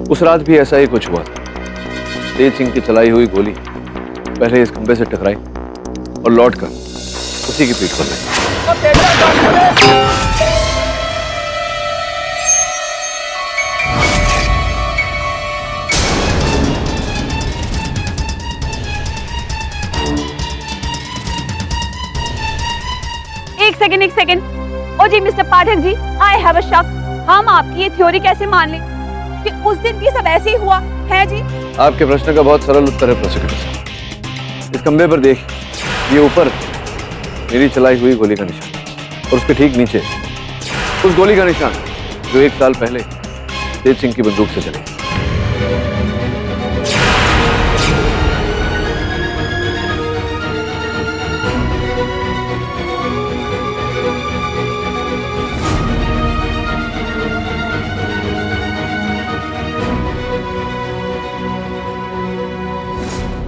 उस रात भी ऐसा ही कुछ हुआ था। तेज सिंह की चलाई हुई गोली पहले इस खंबे से टकराई और लौटकर उसी की पीठ पर लगी। एक सेकंड। ओ जी mister Pathak ji, I have a शक। हम आपकी ये थ्योरी कैसे मान लें कि उस दिन भी सब ऐसे ही हुआ है जी? आपके प्रश्न का बहुत सरल उत्तर है प्रोसिक्यूटर साहब। इस खंबे पर देखिए, ये ऊपर मेरी चलाई हुई गोली का निशान और उसके ठीक नीचे उस गोली का निशान जो 1 साल पहले तेज सिंह की बंदूक से चली।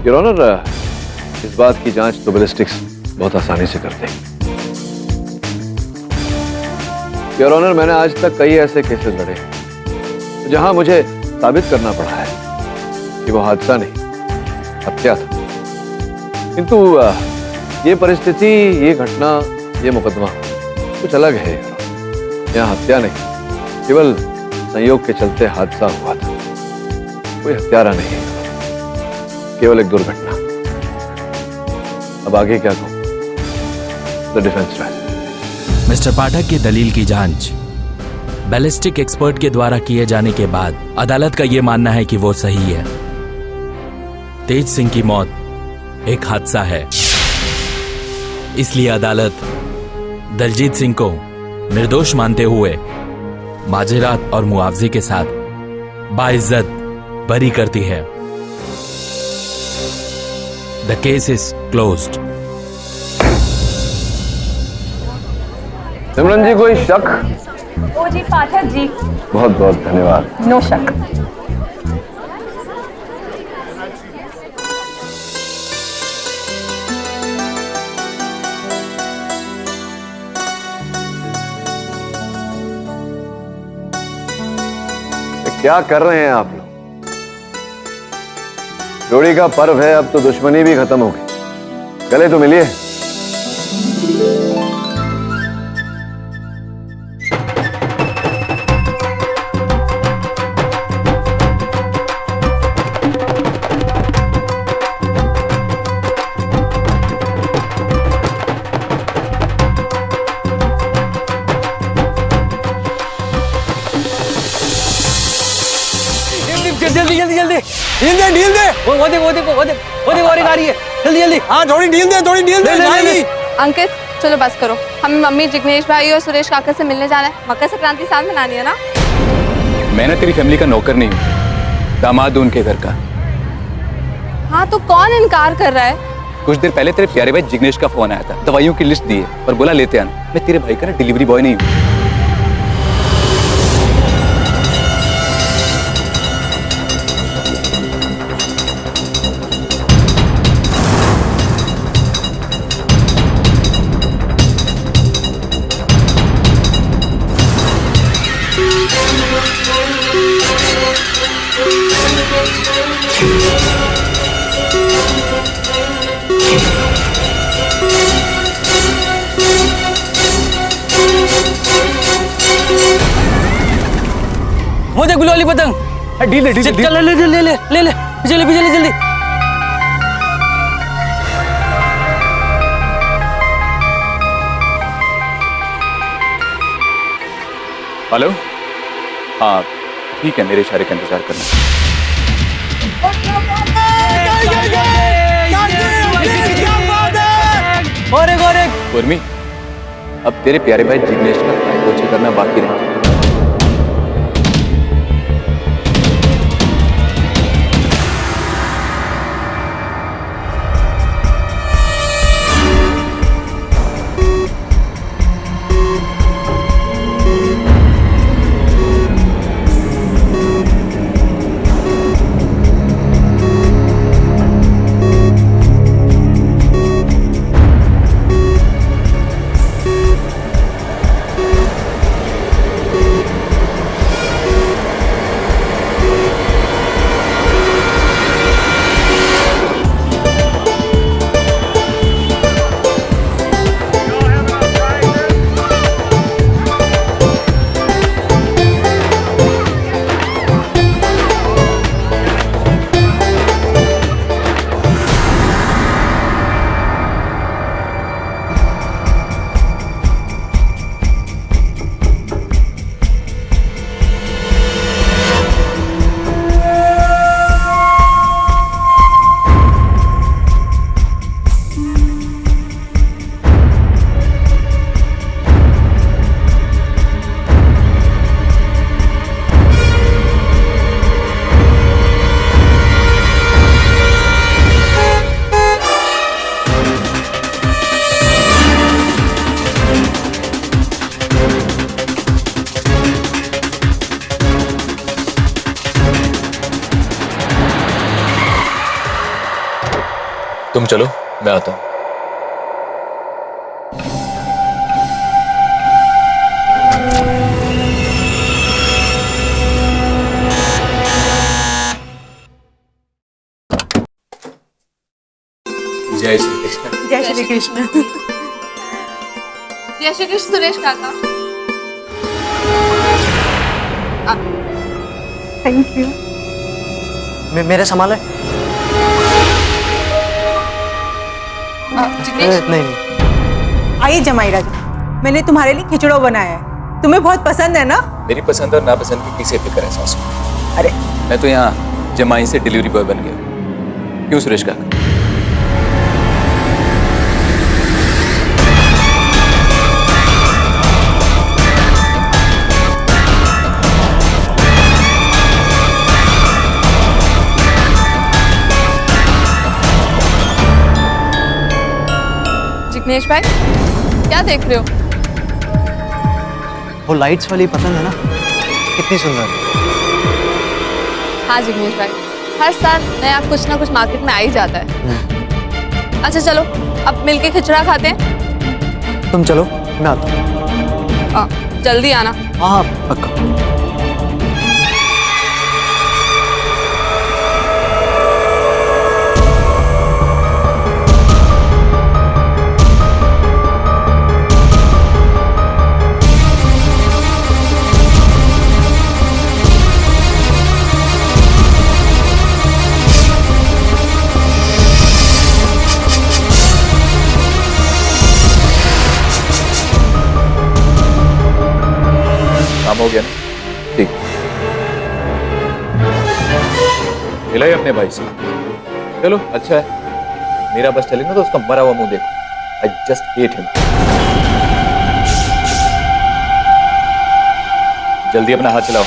योर ऑनर, इस बात की जांच तो बैलिस्टिक्स बहुत आसानी से करते हैं। योर ऑनर, मैंने आज तक कई ऐसे केसेस लड़े जहां मुझे साबित करना पड़ा है कि वो हादसा नहीं, हत्या था। किंतु ये परिस्थिति, ये घटना, ये मुकदमा कुछ अलग है। यहाँ हत्या नहीं, केवल संयोग के चलते हादसा हुआ था। कोई हत्यारा नहीं, केवल एक दुर्घटना। अब आगे क्या कहूं? The defence right. मिस्टर पाठक की दलील की जांच बैलिस्टिक एक्सपर्ट के द्वारा किए जाने के बाद अदालत का यह मानना है कि वो सही है। तेज सिंह की मौत एक हादसा है। इसलिए अदालत दलजीत सिंह को निर्दोष मानते हुए माजरात और मुआवजे के साथ बाइज्जत बरी करती है। The case is closed. सिमरन जी, कोई शक? ओ जी पाठक जी, बहुत बहुत धन्यवाद। नो शक। क्या कर रहे हैं आप लोग? जोड़ी का पर्व है, अब तो दुश्मनी भी खत्म हो गई। गले तो मिलिए। जल्दी जल्दी जल्दी ढील दे वो देखो और एक आ रही है। जल्दी जल्दी, हाँ थोड़ी ढील दे जाएगी। अंकित, चलो बस करो, हमें मम्मी, जिग्नेश भाई और सुरेश काका से मिलने जाना है। मकर संक्रांति साथ मनानी है ना। मैं ना तेरी फैमिली का नौकर नहीं हूँ, दामाद हूं उनके घर का। हाँ तो कौन इनकार कर रहा है? कुछ देर पहले तेरे प्यारे भाई जिग्नेश का फोन आया था, दवाइयों की लिस्ट दी है और बोला लेते आना। मैं तेरे भाई का ना डिलीवरी बॉय नहीं हूँ। वो देख गुलाली पतंग। डील ले चल ले ले ले ले ले ले जल्दी जल्दी जल्दी। हेलो, हाँ ठीक है, मेरे इशारे का इंतजार करना। उर्मी, अब तेरे प्यारे भाई जिग्नेश का कोचिंग करना बाकी रहा। तुम चलो, मैं आता हूं। जय श्री कृष्ण। जय श्री कृष्ण। जय श्री कृष्ण सुरेश काका। Thank you. मेरे सामान है? नहीं। आइए जमाई राजा, मैंने तुम्हारे लिए खिचड़ो बनाया है, तुम्हें बहुत पसंद है ना? मेरी पसंद और नापसंद की किसे फिक्र है सासू? अरे मैं तो यहाँ जमाई से डिलीवरी बॉय बन गया। क्यों सुरेश काका? जिग्नेश भाई, क्या देख रहे हो? वो लाइट्स वाली पतंग है ना, कितनी सुंदर। हाँ जिग्नेश भाई, हर साल नया कुछ ना कुछ मार्केट में आ ही जाता है। अच्छा चलो, अब मिलके खिचड़ा खाते हैं। तुम चलो, मैं आता हूँ। जल्दी आना। हाँ पक्का। काम हो गया ना? ठीक, मिला ही अपने भाई से। चलो अच्छा है, मेरा बस चले ना तो उसका मरा हुआ मुंह देखो। I just hate him. जल्दी अपना हाथ चलाओ।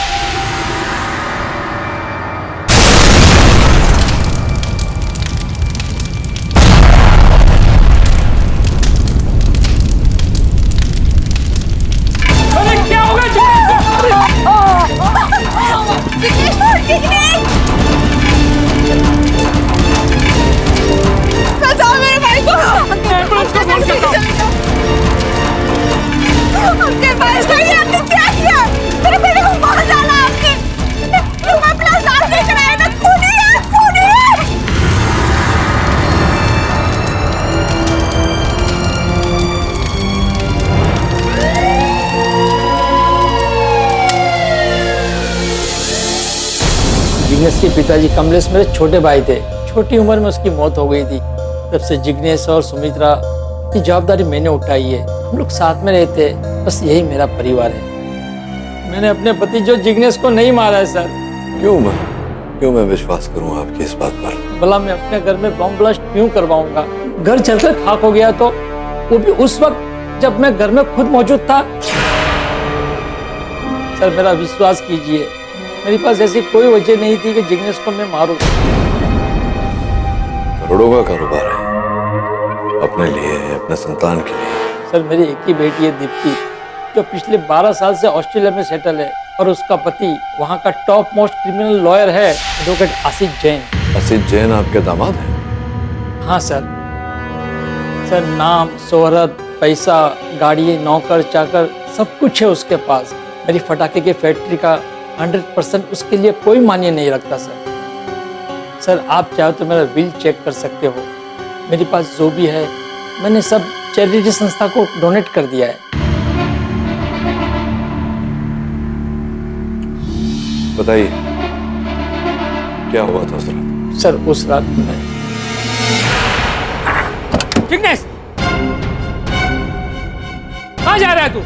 जिग्नेश के पिताजी कमलेश मेरे छोटे भाई थे। छोटी उम्र में उसकी मौत हो गई थी। तब से जिग्नेश और सुमित्रा की जवाबदारी मैंने उठाई है। हम लोग साथ में रहते हैं, बस यही मेरा परिवार है। मैंने अपने पति जो जिग्नेश को नहीं मारा है सर। क्यों मैं विश्वास करूं आपकी इस बात पर? भला मैं अपने घर में बम ब्लास्ट क्यों करवाऊंगा? घर जलकर खाक हो गया तो वो भी उस वक्त जब मैं घर में खुद मौजूद था। सर मेरा विश्वास कीजिए, मेरे पास ऐसी कोई वजह नहीं थी कि जिग्नेश को मैं मारूं। करोड़ों का कारोबार है, अपने लिए, अपने संतान के लिए। सर मेरी एक ही बेटी है दीप्ति, जो पिछले 12 साल से ऑस्ट्रेलिया में सेटल है, और उसका पति वहाँ का टॉप मोस्ट क्रिमिनल लॉयर है, एडवोकेट आशीष जैन। आशीष जैन आपके दामाद हैं? हाँ सर। सर नाम, शोहरत, पैसा, गाड़ी, नौकर चाकर सब कुछ है उसके पास। मेरी फटाके की फैक्ट्री का 100% उसके लिए कोई मान्य नहीं रखता सर। सर आप चाहो तो मेरा बिल चेक कर सकते हो। मेरे पास जो भी है मैंने सब चैरिटी संस्था को डोनेट कर दिया है। बताइए क्या हुआ था उस रात? सर उस रात में जिग्नेश, कहाँ जा रहा है तू?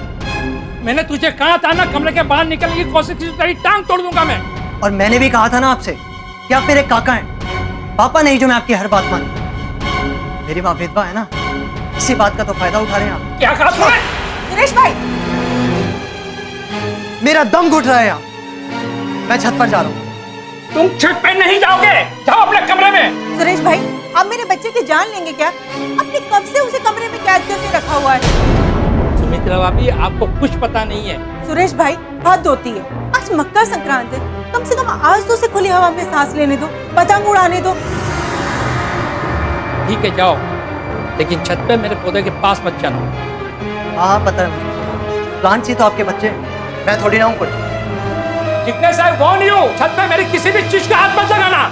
मैंने तुझे कहा था ना कमरे के बाहर निकलने की कोशिश की, तेरी टांग तोड़ दूंगा मैं। और मैंने भी कहा था ना आपसे कि आप मेरे काका हैं, पापा नहीं जो मैं आपकी हर बात मानूं। मेरी माँ विधवा है ना, इसी बात का तो फायदा उठा रहे हैं आप। क्या कहा तूने? सुरेश भाई, मेरा दम घुट रहा है यहाँ। मैं छत पर जा रहा हूँ। तुम छत पे नहीं जाओगे, जाओ अपने कमरे में। सुरेश भाई, आप मेरे बच्चे की जान लेंगे क्या? आपने कब से उसे कमरे में कैद करके रखा हुआ है? सुमित्रा भाभी, आपको कुछ पता नहीं है। सुरेश भाई, हद होती है। आज मकर संक्रांत है, कम से कम आज तो उसे खुली हवा में सांस लेने दो, पतंग उड़ाने दो। ठीक है जाओ, लेकिन छत पे मेरे पौधे के पास मत जाना। हाँ पता है, प्लांट ही तो आपके बच्चे हैं, मैं थोड़ी ना हूँ कुछ। जिग्नेश आई वार्न यू, छत पे मेरी किसी भी चीज का हाथ मत लगाना।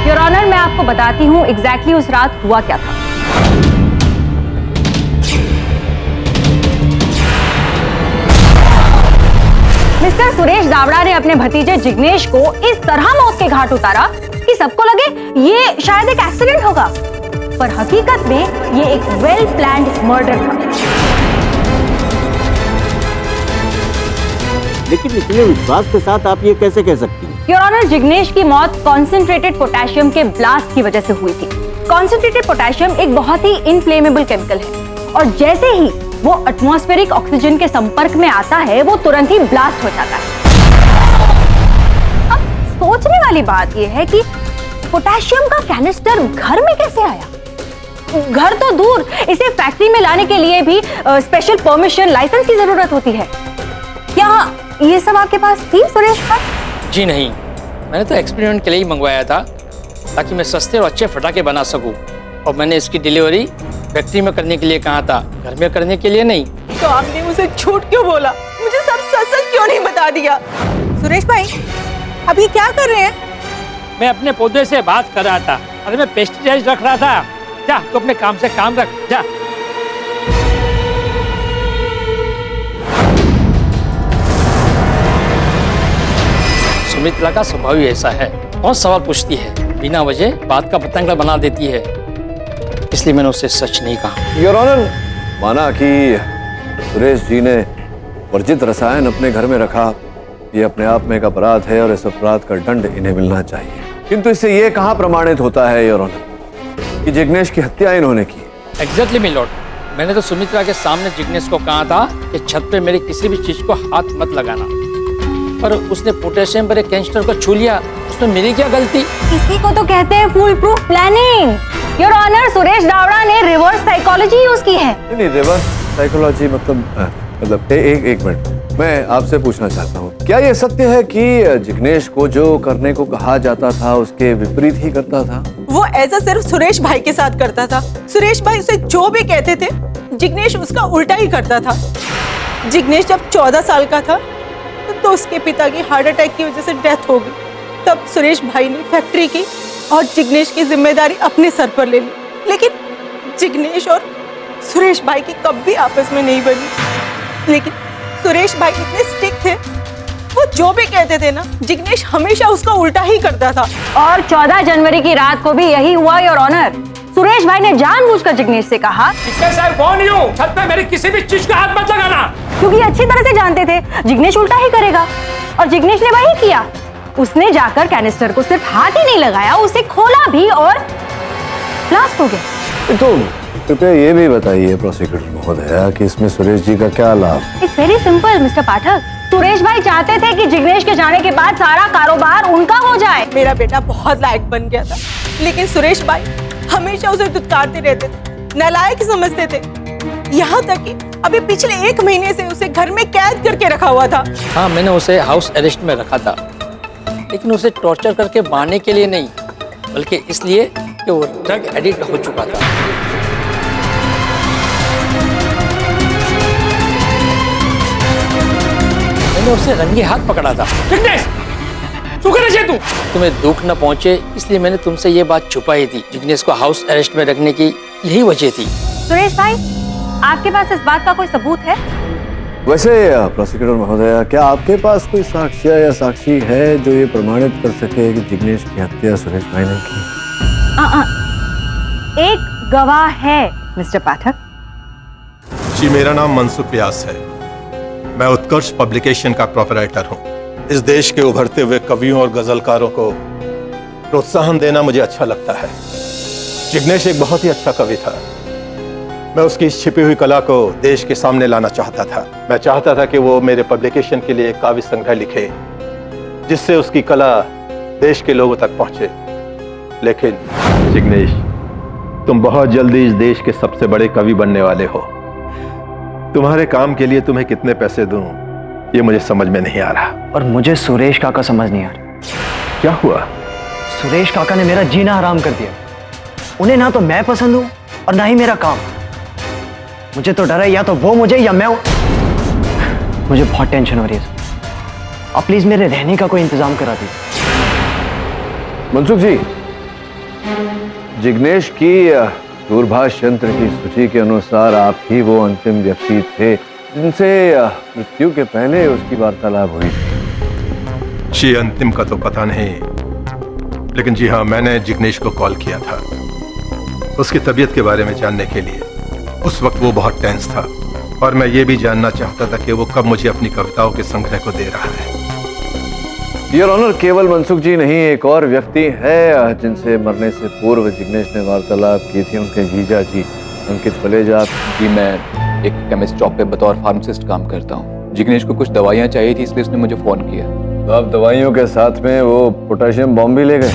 योर ऑनर, मैं आपको बताती हूँ एग्जैक्टली उस रात हुआ क्या था। मिस्टर सुरेश दावड़ा ने अपने भतीजे जिग्नेश को इस तरह मौत के घाट उतारा कि सबको लगे ये शायद एक एक्सीडेंट होगा, पर हकीकत में ये एक वेल प्लान्ड मर्डर था। लेकिन इतने विश्वास के साथ आप ये कैसे कह सकती हैं? योर ऑनर, जिग्नेश की मौत कॉन्सेंट्रेटेड पोटेशियम के ब्लास्ट की वजह से हुई थी। कॉन्सेंट्रेटेड पोटेशियम एक बहुत ही इनफ्लेमेबल केमिकल है, और जैसे ही वो एटमॉस्फेरिक ऑक्सीजन के संपर्क में आता है वो तुरंत ही ब्लास्ट हो जाता है। अब सोचने वाली बात यह है कि पोटेशियम का कैनिस्टर घर में कैसे आया? घर तो दूर, इसे फैक्ट्री में लाने के लिए भी स्पेशल परमिशन, लाइसेंस की जरूरत होती है। क्या ये सब आपके पास थी सुरेश भाई? जी नहीं, मैंने तो एक्सपेरिमेंट के लिए ही मंगवाया था, ताकि मैं सस्ते और अच्छे फटाके बना सकूं। और मैंने इसकी डिलीवरी फैक्ट्री में करने के लिए कहा था, घर में करने के लिए नहीं। तो आपने मुझे झूठ क्यों बोला? मुझे सब सच सच क्यों नहीं बता दिया? सुरेश भाई, अभी क्या कर रहे हैं? मैं अपने पौधे से बात कर रहा था। अरे मैं पेस्टिसाइड रख रहा था। जा, तो अपने काम से काम रख, जा। सुमित्रा का स्वभाव ही ऐसा है, बहुत सवाल पूछती है, बिना वजह बात का पतंगड़ा बना देती है, इसलिए मैंने उससे सच नहीं कहा। योर ऑनर, माना कि सुरेश जी ने वर्जित रसायन अपने घर में रखा, ये अपने आप में एक अपराध है और इस अपराध का दंड इन्हें मिलना चाहिए, किंतु इससे ये कहाँ प्रमाणित होता है योर ऑनर कि जिग्नेश की हत्या इन्होंने की? एग्जैक्टली माय लॉर्ड, मैंने तो सुमित्रा के सामने जिग्नेश को कहा था कि छत पे मेरी किसी भी चीज को हाथ मत लगाना, पर उसने पोटेशियम पर एक कैंस्टर को छू लिया। उसमें मेरी क्या गलती? इसी को तो कहते हैं foolproof planning. Your honour, Suresh Dawda ने रिवर्स साइकोलॉजी यूज की है। नहीं, रिवर्स साइकोलॉजी मतलब एक मिनट, मैं आपसे पूछना चाहता हूँ, क्या ये सत्य है कि जिग्नेश को जो करने को कहा जाता था उसके विपरीत ही करता था? वो ऐसा सिर्फ सुरेश भाई के साथ करता था। सुरेश भाई उसे जो भी कहते थे जिग्नेश उसका उल्टा ही करता था। जिग्नेश जब 14 साल का था तो उसके पिता की हार्ट अटैक की वजह से डेथ हो गई। तब सुरेश भाई ने फैक्ट्री की और जिग्नेश की जिम्मेदारी अपने सर पर ले ली। लेकिन जिग्नेश और सुरेश भाई की कभी आपस में नहीं बनी। लेकिन सुरेश भाई इतने स्ट्रिक्ट थे, वो जो भी कहते थे ना जिग्नेश हमेशा उसका उल्टा ही करता था। और 14 जनवरी की रात को भी यही हुआ योर ऑनर। सुरेश भाई ने जानबूझकर जिग्नेश से कहा, छत पे मेरी किसी भी चीज का हाथ मत लगाना, क्योंकि अच्छी तरह से जानते थे जिग्नेश उल्टा ही करेगा। और जिग्नेश ने वही किया। उसने जाकर कैनिस्टर को सिर्फ हाथ ही नहीं लगाया, उसे खोला भी और ब्लास्ट हो गया। तो कृपया ये भी बताइए प्रोसिक्यूटर महोदया कि इसमें सुरेश जी का क्या लाभ? इट्स वेरी सिंपल मिस्टर पाठक। सुरेश भाई चाहते थे कि जिग्नेश के जाने के बाद सारा कारोबार उनका हो जाए। मेरा बेटा बहुत लायक बन गया था, लेकिन सुरेश भाई हमेशा उसे दुत्कारते रहते थे, नालायक समझते थे। यहाँ तक कि अभी पिछले 1 महीने से उसे घर में कैद करके रखा हुआ था। हाँ, मैंने उसे हाउस अरेस्ट में रखा था, लेकिन उसे टॉर्चर करके मारने के लिए नहीं, बल्कि इसलिए कि वो ड्रग एडिक्ट हो चुका था। मैंने उसे रंगे हाथ पकड़ा था। जिग्नेश, तू तुम्हें दुख न पहुंचे इसलिए मैंने तुमसे ये बात छुपाई थी। जिग्नेश को हाउस अरेस्ट में रखने की यही वजह थी। सुरेश भाई, आपके पास इस बात का कोई सबूत है? वैसे प्रोसिक्यूटर महोदया, क्या आपके पास कोई साक्ष्य या साक्षी है जो ये प्रमाणित कर सके कि जिग्नेश की हत्या सुरेश भाई ने की? एक गवाह है मिस्टर पाठक। जी, मेरा नाम मनसुख व्यास है। मैं उत्कर्ष पब्लिकेशन का प्रोपराइटर हूँ। इस देश के उभरते हुए कवियों और गजलकारों को प्रोत्साहन देना मुझे अच्छा लगता है। जिग्नेश एक बहुत ही अच्छा कवि था। मैं उसकी इस छिपी हुई कला को देश के सामने लाना चाहता था। मैं चाहता था कि वो मेरे पब्लिकेशन के लिए एक काव्य संग्रह लिखे जिससे उसकी कला देश के लोगों तक पहुंचे। लेकिन जिग्नेश, तुम बहुत जल्दी इस देश के सबसे बड़े कवि बनने वाले हो। तुम्हारे काम के लिए तुम्हें कितने पैसे दूं ये मुझे समझ में नहीं आ रहा। और मुझे सुरेश काका समझ नहीं आ रहा। क्या हुआ? सुरेश काका ने मेरा जीना हराम कर दिया। उन्हें ना तो मैं पसंद हूं और ना ही मेरा काम। मुझे तो डर है या तो वो मुझे या मैं। मुझे बहुत टेंशन हो रही है। आप प्लीज मेरे रहने का कोई इंतजाम करा दीजिए। मनसुख जी, जिग्नेश की दूरभाष यंत्र की सूची के अनुसार आप ही वो अंतिम व्यक्ति थे जिनसे मृत्यु के पहले उसकी वार्तालाप हुई थी। जी, अंतिम का तो पता नहीं, लेकिन जी हाँ, मैंने जिग्नेश को कॉल किया था उसकी तबीयत के बारे में जानने के लिए। उस वक्त वो बहुत टेंस था और मैं ये भी जानना चाहता था कि वो कब मुझे अपनी कविताओं के संग्रह को दे रहा है। योर ऑनर, केवल मनसुख जी नहीं, एक और व्यक्ति है जिनसे मरने से पूर्व जिग्नेश ने वार्तालाप की थी, उनके जीजा जी अंकित पलेजा। जी, मैं एक केमिस्ट जॉब पे बतौर फार्मासिस्ट काम करता हूँ। जिग्नेश को कुछ दवाइयाँ चाहिए थी, इसलिए उसने मुझे फोन किया। तो आप दवाइयों के साथ में वो पोटेशियम बॉम्ब भी ले गए?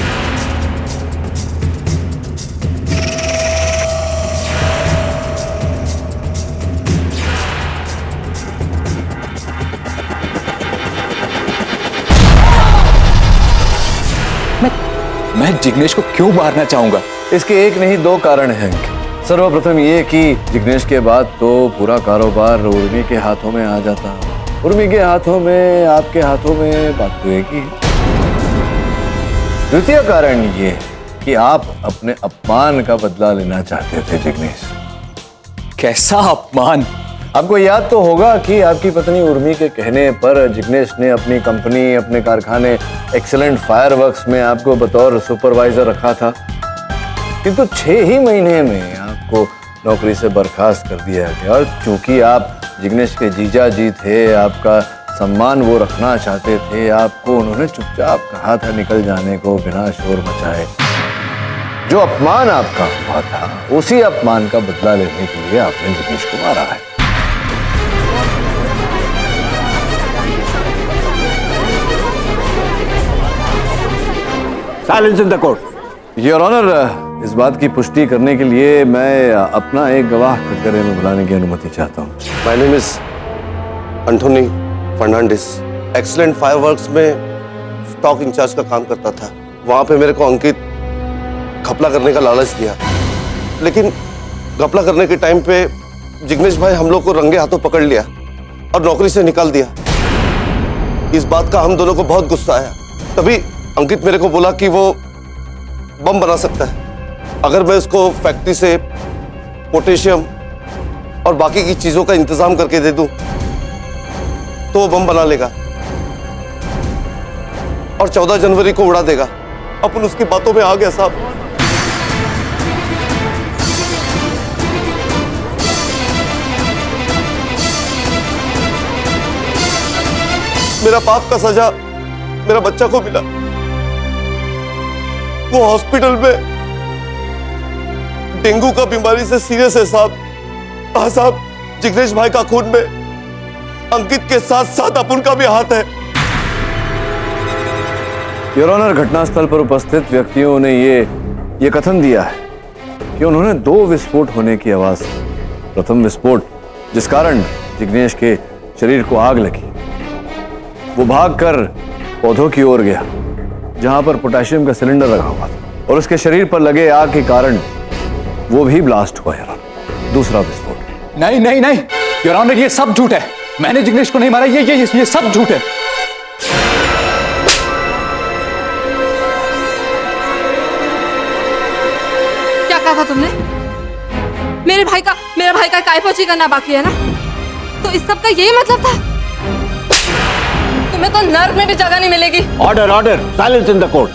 मैं जिग्नेश को क्यों मारना चाहूंगा? इसके एक नहीं 2 कारण हैं। सर्वप्रथम ये कि जिग्नेश के बाद तो पूरा कारोबार उर्मी के हाथों में आ जाता। उर्मी के हाथों में, आपके हाथों में बात तो एक ही। द्वितीय कारण ये कि आप अपने अपमान का बदला लेना चाहते थे जिग्नेश। कैसा अपमान? आपको याद तो होगा कि आपकी पत्नी उर्मी के कहने पर जिग्नेश ने अपनी कंपनी, अपने कारखाने एक्सीलेंट फायरवर्क्स में आपको बतौर सुपरवाइजर रखा था, किंतु 6 ही महीने में आपको नौकरी से बर्खास्त कर दिया गया। और चूंकि आप जिग्नेश के जीजा जी थे, आपका सम्मान वो रखना चाहते थे, आपको उन्होंने चुपचाप कहा था निकल जाने को बिना शोर मचाए। जो अपमान आपका हुआ था उसी अपमान का बदला लेने के लिए आपने जिग्नेश को मारा है। Silence in the court. Your honour, इस बात की पुष्टि करने के लिए मैं अपना एक गवाह कटघरे में बुलाने की अनुमति चाहता हूँ। My name is Anthony Fernandes. Excellent fireworks में स्टॉक इंचार्ज का काम करता था। वहां पे मेरे को अंकित घपला करने का लालच दिया, लेकिन घपला करने के टाइम पे जिग्नेश भाई हम लोग को रंगे हाथों पकड़ लिया और नौकरी से निकाल दिया। इस बात का हम दोनों को बहुत गुस्सा आया। तभी अंकित मेरे को बोला कि वो बम बना सकता है। अगर मैं उसको फैक्ट्री से पोटेशियम और बाकी की चीजों का इंतजाम करके दे दूं तो वो बम बना लेगा और 14 जनवरी को उड़ा देगा। अपन उसकी बातों में आ गया साहब। मेरा पाप का सजा मेरा बच्चा को मिला। वो हॉस्पिटल में डेंगू का बीमारी से सीरियस है साहब। हाँ साहब, जिग्नेश भाई का खून में अंकित के साथ साथ अपन का भी हाथ है। योर ऑनर, घटनास्थल पर उपस्थित व्यक्तियों ने ये कथन दिया है कि उन्होंने 2 विस्फोट होने की आवाज सुनी। प्रथम विस्फोट जिस कारण जिग्नेश के शरीर को आग लगी, वो भागकर पौधों की ओर गया जहां पर पोटेशियम का सिलेंडर रखा हुआ था और उसके शरीर पर लगे आग के कारण वो भी ब्लास्ट हुआ। योर ऑनर, दूसरा विस्फोट। नहीं नहीं नहीं योर ऑनर, ये सब झूठ है। मैंने जिग्नेश को नहीं मारा। ये सब झूठ है। क्या कहा था तुमने? मेरे भाई का कायपोची करना बाकी है ना? तो इस सब का यही मतलब था? तुम्हें तो नर्क में भी जगह नहीं मिलेगी। Order order, silence in the court.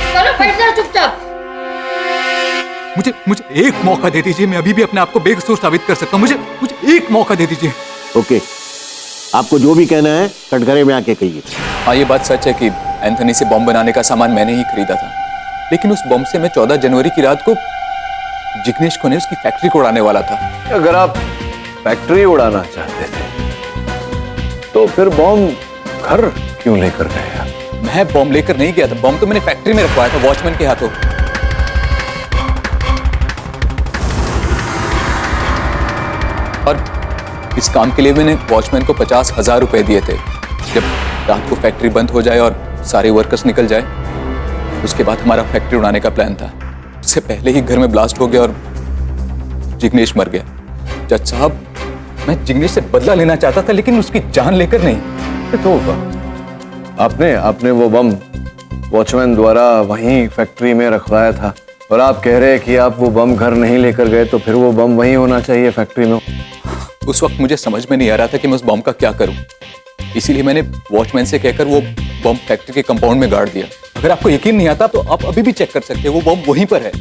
चलो बैठ जाओ चुपचाप। मुझे एक मौका दे दीजिए। मैं अभी भी अपने आप को बेकसूर साबित कर सकता हूँ। मुझे एक मौका दे दीजिए। ओके, आपको जो भी कहना है कटघरे में आके कहिए। हाँ, ये बात सच है कि एंथोनी से बम बनाने का सामान मैंने ही खरीदा था, लेकिन उस बम से मैं 14 जनवरी की रात को जिग्नेश को उसकी फैक्ट्री को उड़ाने वाला था। अगर आप फैक्ट्री उड़ाना चाहते थे तो फिर बम घर क्यों लेकर गए? मैं बम लेकर नहीं गया था। बम तो मैंने फैक्ट्री में रखवाया था वॉचमैन के हाथों। और इस काम के लिए मैंने वॉचमैन को 50,000 रुपए दिए थे। जब रात को फैक्ट्री बंद हो जाए और सारे वर्कर्स निकल जाए, उसके बाद हमारा फैक्ट्री उड़ाने का प्लान था। उससे पहले ही घर में ब्लास्ट हो गया और जिग्नेश मर गया। जज साहब, मैं जिग्नेश से बदला लेना चाहता था, लेकिन उसकी जान लेकर नहीं। तो आपने वो बम वॉचमैन द्वारा वहीं फैक्ट्री में रखवाया था और आप कह रहे हैं कि आप वो बम घर नहीं लेकर गए, तो फिर वो बम वहीं होना चाहिए फैक्ट्री में। उस वक्त मुझे समझ में नहीं आ रहा था कि मैं उस बम का क्या करूं, इसीलिए मैंने वॉचमैन से कहकर वो बम फैक्ट्री के कंपाउंड में गाड़ दिया। अगर आपको यकीन नहीं आता तो आप अभी भी चेक कर सकते हैं, वो बम वहीं पर है।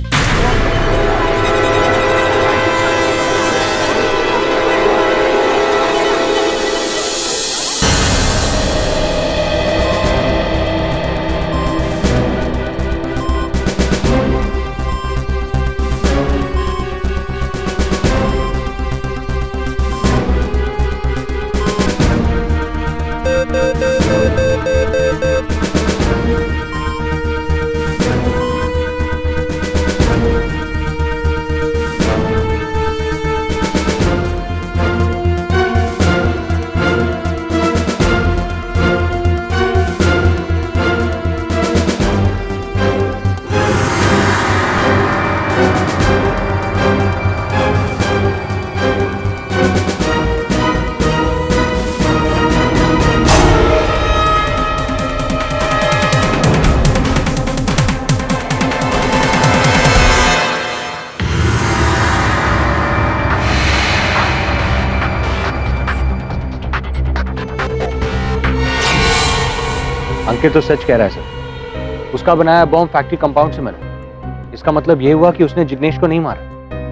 अंकित तो सच कह रहा है सर। उसका बनाया बॉम्ब फैक्ट्री कंपाउंड से मिला। इसका मतलब ये हुआ कि उसने जिग्नेश को नहीं मारा।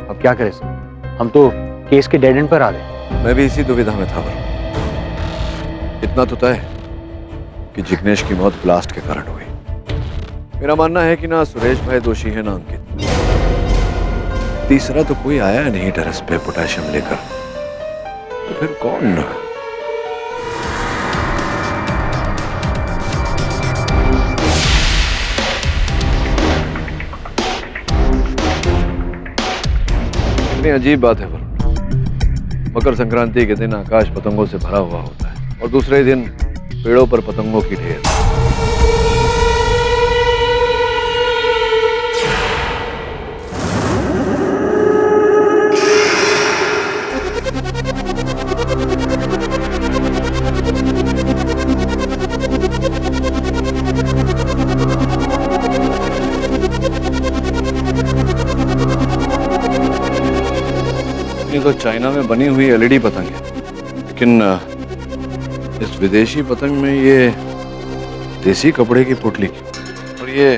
अब क्या करें सर, हम तो केस के डेड एंड पर आ गए। मैं भी इसी दुविधा में था। इतना तो तय है कि जिग्नेश की मौत ब्लास्ट के कारण हुई। मेरा मानना है कि ना सुरेश भाई दोषी है ना अंकित। तीसरा तो कोई आया नहीं टेरेस पे पोटेशियम लेकर, तो फिर कौन? कितनी अजीब बात है वरुण। मकर संक्रांति के दिन आकाश पतंगों से भरा हुआ होता है और दूसरे दिन पेड़ों पर पतंगों की ढेर। ये तो चाइना में बनी हुई एलईडी पतंग है, लेकिन इस विदेशी पतंग में ये देसी कपड़े की पुतली की, और ये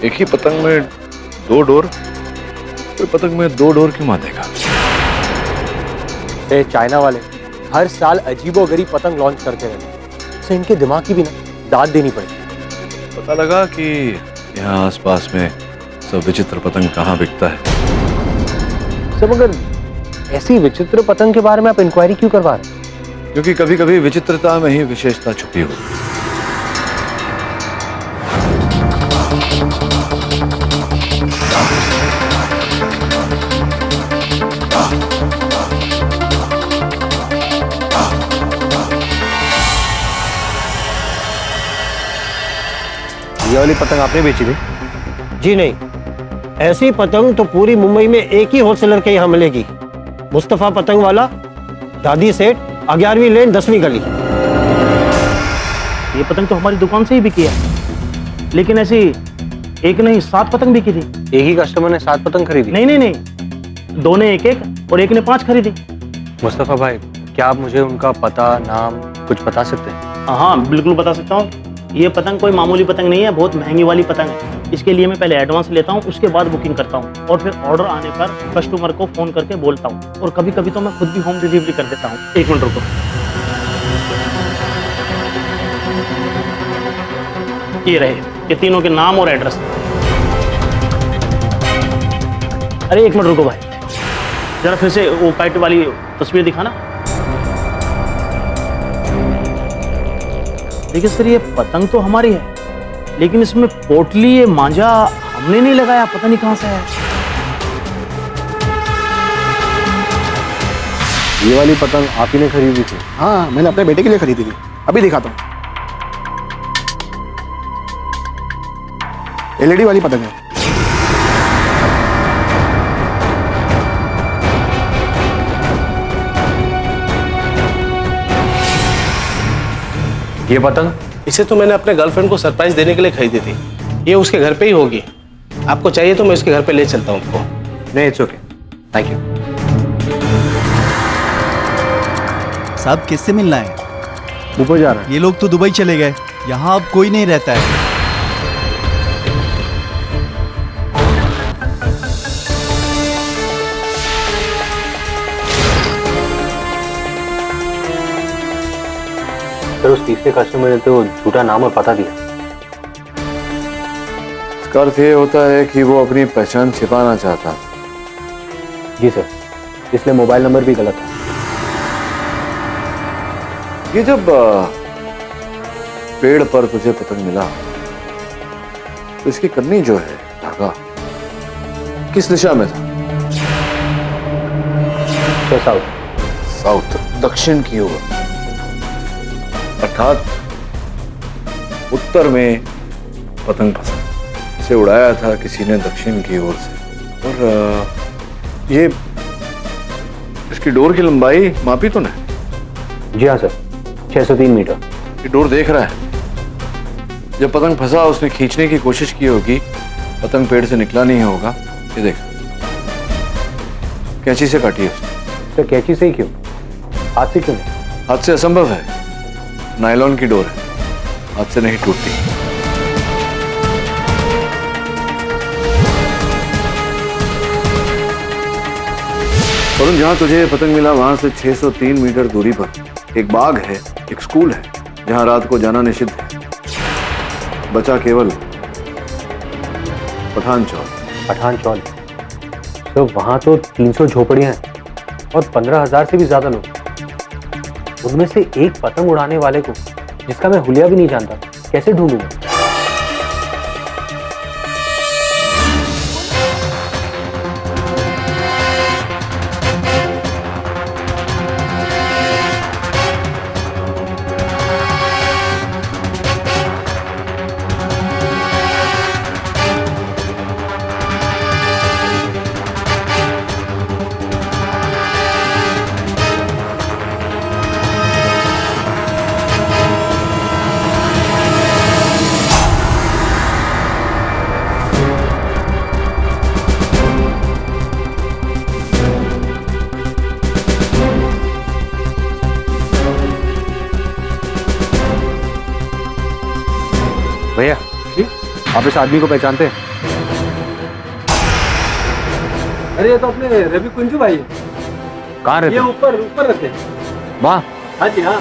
एक ही पतंग में 2 डोर। कोई पतंग में 2 डोर क्यों बांधेगा? चाइना वाले हर साल अजीबोगरीब पतंग लॉन्च करते रहते हैं, से इनके दिमाग की भी ना दाद देनी पड़ेगी। पता लगा कि यहाँ आसपास में सब विचित्र पतंग कहाँ बिकता है। सब अगर ऐसी विचित्र पतंग के बारे में आप इंक्वायरी क्यों करवा रहे हैं? क्योंकि कभी कभी विचित्रता में ही विशेषता छुपी होती है। ये वाली पतंग आपने बेची थी? जी नहीं, ऐसी पतंग तो पूरी मुंबई में एक ही होलसेलर के यहाँ मिलेगी, मुस्तफा पतंग वाला, दादी सेठ, 11वीं लेन, 10वीं गली। ये पतंग तो हमारी दुकान से ही बिकी है, लेकिन ऐसी एक नहीं 7 पतंग बिकी थी। एक ही कस्टमर ने 7 पतंग खरीदी? नहीं नहीं नहीं, 2 ने 1-1 और 1 ने 5 खरीदी। मुस्तफा भाई, क्या आप मुझे उनका पता, नाम कुछ बता सकते हैं? हाँ बिल्कुल बता सकता हूँ। ये पतंग कोई मामूली पतंग नहीं है, बहुत महंगी वाली पतंग है। इसके लिए मैं पहले एडवांस लेता हूँ, उसके बाद बुकिंग करता हूँ और फिर ऑर्डर आने पर कस्टमर को फोन करके बोलता हूँ, और कभी कभी तो मैं खुद भी होम डिलीवरी कर देता हूँ। 1 मिनट रुको, ये रहे ये तीनों के नाम और एड्रेस। अरे 1 मिनट रुको भाई, जरा फिर से वो काइट वाली तस्वीर दिखाना। देखिए सर, ये पतंग तो हमारी है, लेकिन इसमें पोटली, ये मांझा हमने नहीं लगाया, पता नहीं कहां से है। ये वाली पतंग आप ही ने खरीदी थी? हाँ, मैंने अपने बेटे के लिए खरीदी थी। अभी दिखाता हूँ। एलईडी वाली पतंग है। ये पतंग? इसे तो मैंने अपने गर्लफ्रेंड को सरप्राइज देने के लिए खरीदी थी। ये उसके घर पे ही होगी। आपको चाहिए तो मैं उसके घर पे ले चलता हूँ आपको। नहीं, इट्स ओके, थैंक यू। साहब किससे मिलना है? ऊपर जा रहा है। ये लोग तो दुबई चले गए, यहाँ अब कोई नहीं रहता है। सर, उस तीसरे कस्टमर ने तो झूठा नाम और पता दिया। इसका अर्थ ये होता है कि वो अपनी पहचान छिपाना चाहता। जी सर, इसलिए मोबाइल नंबर भी गलत है। ये जब पेड़ पर तुझे पतंग मिला तो इसकी कन्नी जो है, धागा, किस दिशा में था? तो साउथ। साउथ, दक्षिण की ओर, अर्थात उत्तर में पतंग फंसा। इसे उड़ाया था किसी ने दक्षिण की ओर से। और ये इसकी डोर की लंबाई मापी तो नहीं? जी हाँ सर, 603 मीटर। ये डोर देख रहा है। जब पतंग फंसा उसने खींचने की कोशिश की होगी, पतंग पेड़ से निकला नहीं होगा। ये देख, कैंची से काटी है उसने। सर, कैंची से ही क्यों? हाथ से क्यों नहीं? हाथ से असंभव है, नायलॉन की डोर है, हाथ से नहीं टूटती। वरुण, जहां तुझे पतंग मिला वहां से 603 मीटर दूरी पर एक बाग है, एक स्कूल है, जहां रात को जाना निषिद्ध है। बचा केवल पठान चौक। पठान चौल। तो वहां तो 300 झोपड़ियां हैं और 15,000 से भी ज्यादा लोग। उनमें से एक पतंग उड़ाने वाले को, जिसका मैं हुलिया भी नहीं जानता, कैसे ढूंढूंगा? भैया जी, आप इस आदमी को पहचानते हैं? अरे ये तो अपने रवि कुंजू भाई। कहाँ रहते ये हैं? ऊपर ऊपर रहते हैं। वहाँ? हाँ जी हाँ।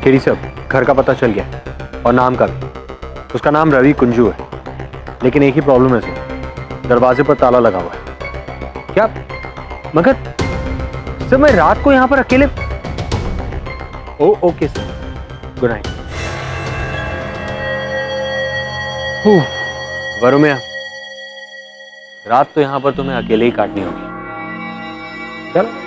खेड़ी साहब, घर का पता चल गया और नाम का भी। उसका नाम रवि कुंजू है, लेकिन एक ही प्रॉब्लम है सर, दरवाजे पर ताला लगा हुआ है। क्या? मगर सर मैं रात को यहाँ पर अकेले। Okay sir, good night. Varun मियां, रात तो यहाँ पर तुम्हें अकेले ही काटनी होगी। चलो।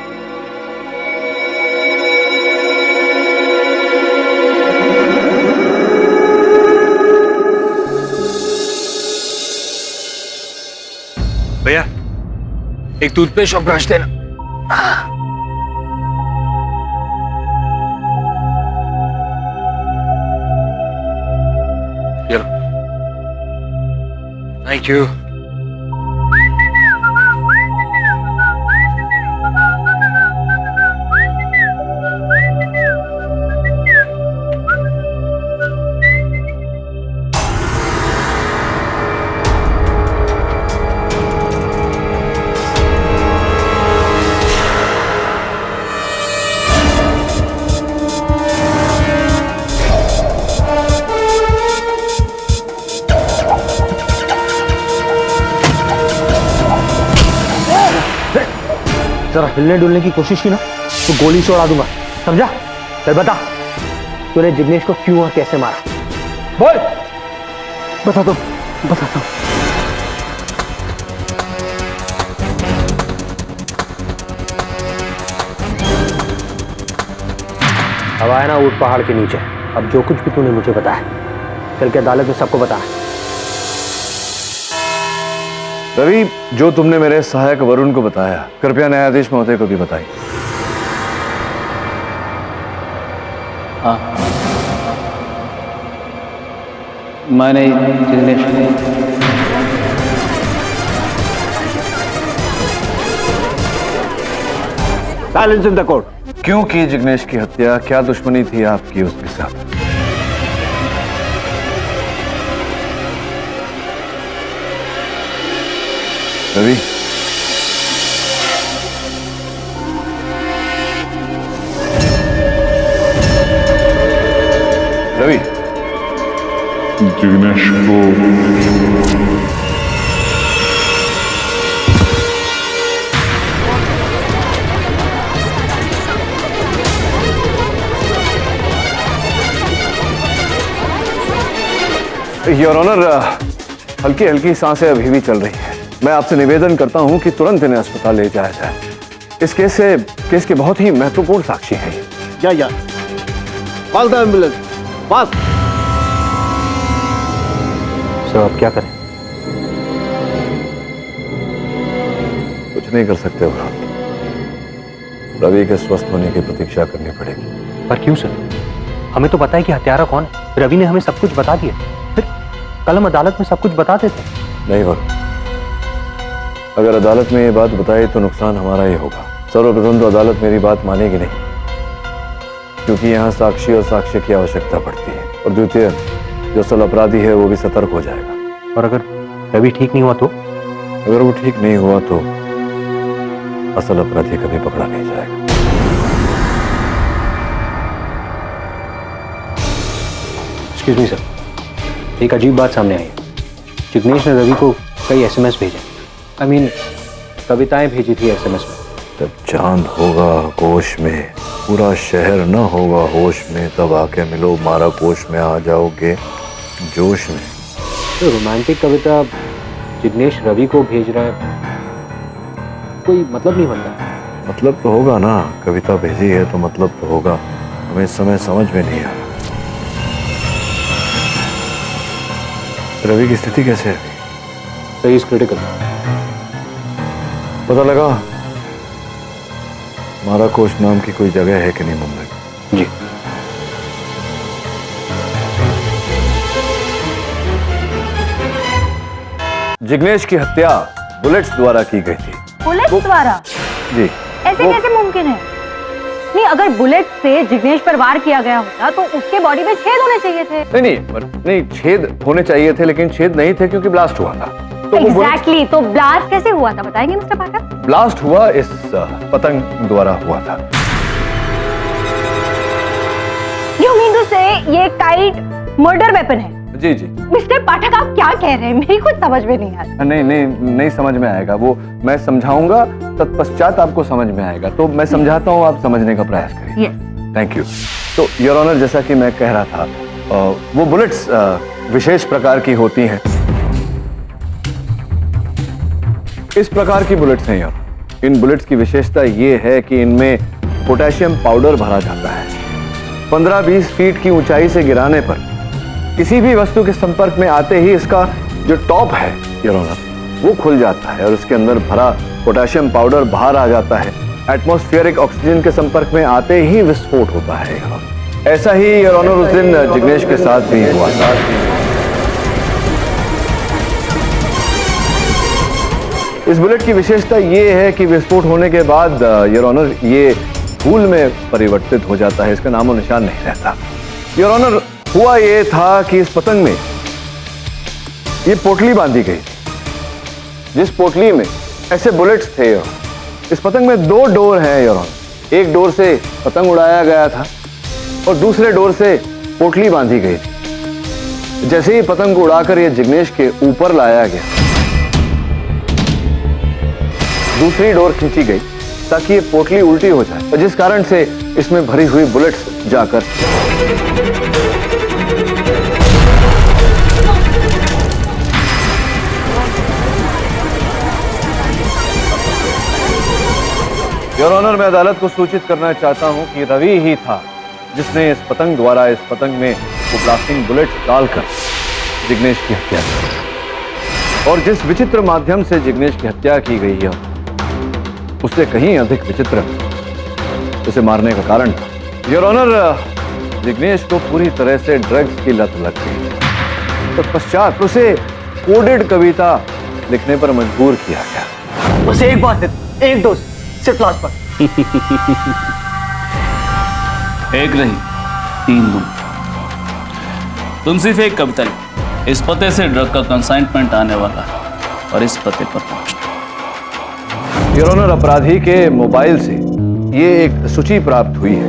भैया, एक टूथपेस्ट और ब्रश देना। चलो। Thank you. जरा हिलने डुलने की कोशिश की ना तो गोली से उड़ा दूंगा, समझा? चल बता, तूने जिग्नेश को क्यों और कैसे मारा? बोल। बताता हूं। अब आया ना ऊंट पहाड़ के नीचे। अब जो कुछ भी तूने मुझे बताया, चल के अदालत में सबको बता। रवि, जो तुमने मेरे सहायक वरुण को बताया, कृपया न्यायाधीश महोदय को भी बताइए। हाँ, मैंने Jignesh silence in the court. क्यों की जिग्नेश की हत्या? क्या दुश्मनी थी आपकी उसके साथ? रवि, रवि, जिग्नेश को योर ऑनर, हल्की हल्की सांसें अभी भी चल रही है। मैं आपसे निवेदन करता हूं कि तुरंत इन्हें अस्पताल ले जाया जाए। इस केस के बहुत ही महत्वपूर्ण साक्षी हैं। या call the ambulance fast. Sir अब क्या करें? कुछ नहीं कर सकते वरुण, रवि के स्वस्थ होने की प्रतीक्षा करनी पड़ेगी। पर क्यों सर? हमें तो पता है कि हत्यारा कौन है। रवि ने हमें सब कुछ बता दिया, फिर कल हम अदालत में सब कुछ बता देते। नहीं वरुण, अगर अदालत में ये बात बताई तो नुकसान हमारा ही होगा। सर्वप्रथम तो अदालत मेरी बात मानेगी नहीं, क्योंकि यहाँ साक्षी और साक्ष्य की आवश्यकता पड़ती है, और द्वितीय जो असल अपराधी है वो भी सतर्क हो जाएगा। और अगर रवि ठीक नहीं हुआ तो? अगर वो ठीक नहीं हुआ तो असल अपराधी कभी पकड़ा नहीं जाएगा। एक्सक्यूज मी सर, एक अजीब बात सामने आई है। जिग्नेश ने रवि को कई एसएमएस भेजे। आई मीन कविताएं भेजी थी एसएमएस में। जब चांद होगा कोश में, पूरा शहर न होगा होश में, तब आके मिलो मारा कोश में, आ जाओगे जोश में। तो रोमांटिक कविता जिग्नेश रवि को भेज रहा है, कोई मतलब नहीं बनता। मतलब तो होगा ना, कविता भेजी है तो मतलब तो होगा। हमें इस समय समझ में नहीं आ रहा रवि की स्थिति कैसे है? सही इज क्रिटिकल। पता लगा मारा कोश नाम की कोई जगह है कि नहीं मुंबई में? जी। जिग्नेश की हत्या बुलेट्स द्वारा की गई थी। बुलेट द्वारा? जी। ऐसे कैसे मुमकिन है? नहीं, अगर बुलेट से जिग्नेश पर वार किया गया होता तो उसके बॉडी में छेद होने चाहिए थे। नहीं, छेद होने चाहिए थे, लेकिन छेद नहीं थे क्योंकि ब्लास्ट हुआ था। तो एग्जैक्टली, तो ब्लास्ट कैसे हुआ था बताएंगे मिस्टर पाठक? ब्लास्ट हुआ इस पतंग द्वारा हुआ था। यू मीन टू से ये काइट मर्डर वेपन है? जी जी। मिस्टर पाठक आप क्या कह रहे हैं? मेरी कुछ समझ में नहीं आ रहा। नहीं समझ में आएगा, वो मैं समझाऊंगा, तत्पश्चात आपको समझ में आएगा। तो मैं समझाता हूँ, आप समझने का प्रयास करिए। Thank you. तो योर ऑनर, जैसा कि मैं कह रहा था, वो बुलेट्स विशेष प्रकार की होती हैं। इस प्रकार की बुलेट्स हैं यार। इन बुलेट्स की विशेषता ये है कि इनमें पोटेशियम पाउडर भरा जाता है। 15-20 फीट की ऊंचाई से गिराने पर किसी भी वस्तु के संपर्क में आते ही इसका जो टॉप है योर ऑनर, वो खुल जाता है और उसके अंदर भरा पोटेशियम पाउडर बाहर आ जाता है। एटमॉस्फेरिक ऑक्सीजन के संपर्क में आते ही विस्फोट होता है। ऐसा ही योर ऑनर उस दिन जिग्नेश के साथ भी हुआ। इस बुलेट की विशेषता ये है कि विस्फोट होने के बाद योर ऑनर ये फूल में परिवर्तित हो जाता है, इसका नामो निशान नहीं रहता। योर ऑनर, हुआ ये था कि इस पतंग में ये पोटली बांधी गई थी, जिस पोटली में ऐसे बुलेट्स थे। इस पतंग में 2 डोर हैं योर ऑनर। एक डोर से पतंग उड़ाया गया था और दूसरे डोर से पोटली बांधी गई थी। जैसे ही पतंग को उड़ाकर ये जिग्नेश के ऊपर लाया गया, दूसरी डोर खींची गई ताकि ये पोटली उल्टी हो जाए, और जिस कारण से इसमें भरी हुई बुलेट्स जाकर योर ऑनर, मैं अदालत को सूचित करना चाहता हूं कि रवि ही था जिसने इस पतंग द्वारा इस पतंग में वो ब्लास्टिंग बुलेट्स डालकर जिग्नेश की हत्या की। और जिस विचित्र माध्यम से जिग्नेश की हत्या की गई है, उससे कहीं अधिक विचित्र उसे मारने का कारण था। योर ऑनर, जिग्नेश को पूरी तरह से ड्रग्स की लत लग गई। तो पश्चात उसे कोडेड कविता लिखने पर मजबूर किया गया। बस एक बात है, एक डोज सिर्फ लास्ट पर। एक नहीं, 3 दूं। तुम सिर्फ एक कविता लिखो। इस पते से ड्रग का कंसाइनमेंट आने वाला है और इस पते पर पहुंचना। योर ऑनर, अपराधी के मोबाइल से ये एक सूची प्राप्त हुई है।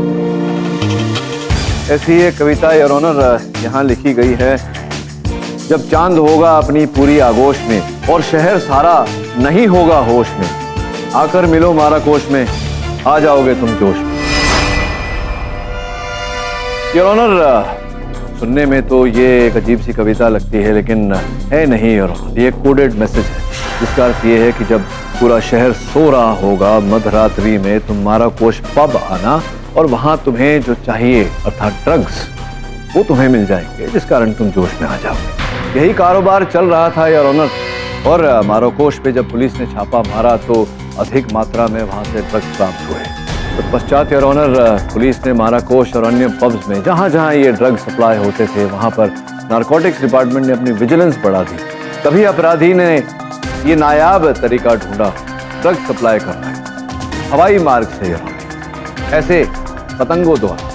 ऐसी एक कविता योर ऑनर यहाँ लिखी गई है। जब चांद होगा अपनी पूरी आगोश में और शहर सारा नहीं होगा होश में, आकर मिलो मारा कोश में, आ जाओगे तुम जोश में। योर ऑनर, सुनने में तो ये एक अजीब सी कविता लगती है, लेकिन है नहीं योर ऑनर। ये कोडेड मैसेज है, जिसका अर्थ ये है कि जब पूरा शहर सो रहा होगा मध्यरात्रि में, तुम मारा कोश पब आना और वहां तुम्हें जो चाहिए अर्थात ड्रग्स, वो तुम्हें मिल जाएंगे, जिस कारण तुम जोश में आ जाओगे। यही कारोबार चल रहा था योर ऑनर। और माराकोश पे जब पुलिस ने छापा मारा तो अधिक मात्रा में वहां से ड्रग्स प्राप्त हुए। तो पश्चात योर ऑनर, पुलिस ने माराकोश और अन्य पब्स में जहां जहां ये ड्रग सप्लाई होते थे, वहां पर नारकोटिक्स डिपार्टमेंट ने अपनी विजिलेंस बढ़ा दी। तभी अपराधी ने ये नायाब तरीका ढूंढा ड्रग सप्लाई करना, हवाई मार्ग से योर ऑनर, ऐसे पतंगों द्वारा।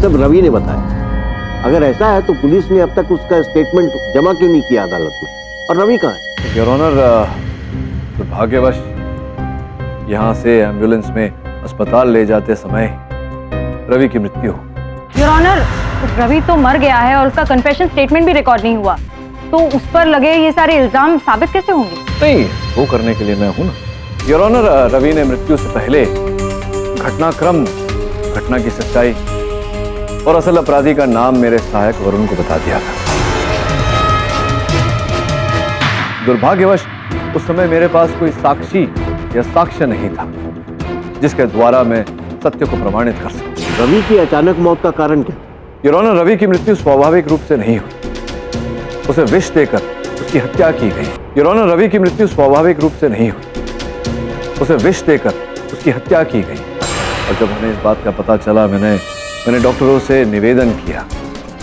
सब रवि ने बताया। अगर ऐसा है तो पुलिस ने अब तक उसका स्टेटमेंट जमा क्यों नहीं किया अदालत में? और रवि कहाँ है? योर ऑनर, दुर्भाग्यवश यहाँ से एम्बुलेंस में अस्पताल ले जाते समय रवि की मृत्यु हो। योर ऑनर, रवि तो मर गया है और उसका कन्फेशन स्टेटमेंट भी रिकॉर्ड नहीं हुआ, तो उस पर लगे ये सारे इल्जाम साबित कैसे होंगे? नहीं, वो करने के लिए मैं हूं ना। योर ऑनर, रवि ने मृत्यु से पहले घटनाक्रम, घटना की सच्चाई और असल अपराधी का नाम मेरे सहायक वरुण को बता दिया था। दुर्भाग्यवश उस समय मेरे पास कोई साक्षी या साक्ष्य नहीं था जिसके द्वारा मैं सत्य को प्रमाणित कर सकूं। रवि की अचानक मौत का कारण क्या? योर ऑनर, रवि की मृत्यु स्वाभाविक रूप से नहीं हुई, उसे विष देकर उसकी हत्या की गई। योर ऑनर, रवि की मृत्यु स्वाभाविक रूप से नहीं हुई, उसे विष देकर उसकी हत्या की गई। और जब हमें इस बात का पता चला, मैंने डॉक्टरों से निवेदन किया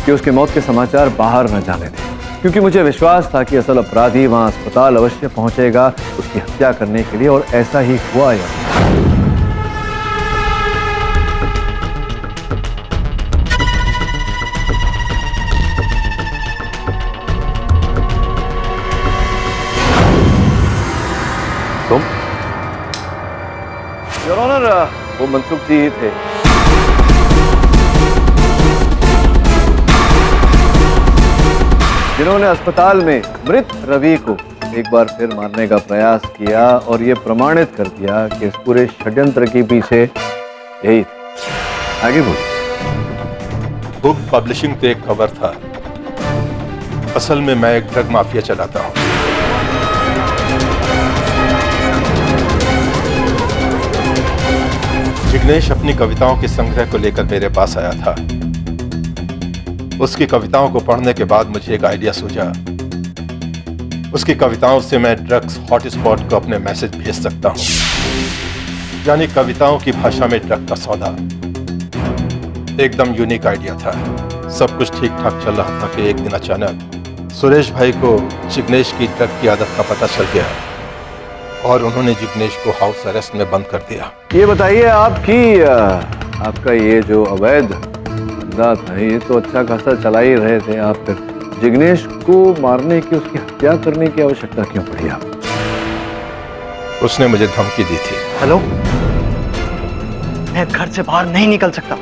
कि उसके मौत के समाचार बाहर न जाने दें, क्योंकि मुझे विश्वास था कि असल अपराधी वहां अस्पताल अवश्य पहुंचेगा उसकी हत्या करने के लिए, और ऐसा ही हुआ। तुम? योर ऑनर, वो मनसुख जी ही थे। जिन्होंने अस्पताल में मृत रवि को एक बार फिर मारने का प्रयास किया और ये प्रमाणित कर दिया कि इस पूरे षड्यंत्र के पीछे यही था। आगे बोलिए। बुक पब्लिशिंग तो एक खबर था, असल में मैं एक ड्रग माफिया चलाता हूं। जिग्नेश अपनी कविताओं के संग्रह को लेकर मेरे पास आया था। उसकी कविताओं को पढ़ने के बाद मुझे एक आइडिया सूझा। उसकी कविताओं से मैं ड्रग्स हॉटस्पॉट को अपने मैसेज भेज सकता हूं, यानी कविताओं की भाषा में ड्रग का सौदा। एकदम यूनिक आइडिया था। सब कुछ ठीक ठाक चल रहा था कि एक दिन अचानक सुरेश भाई को जिग्नेश की ड्रग की आदत का पता चल गया और उन्होंने जिग्नेश को हाउस अरेस्ट में बंद कर दिया। ये बताइए, आपका ये जो अवैध धंधा था, ये तो अच्छा खासा चला ही रहे थे आप, फिर जिग्नेश को मारने की, उसकी हत्या करने की आवश्यकता क्यों पड़ी आप? उसने मुझे धमकी दी थी। हेलो, मैं घर से बाहर नहीं निकल सकता,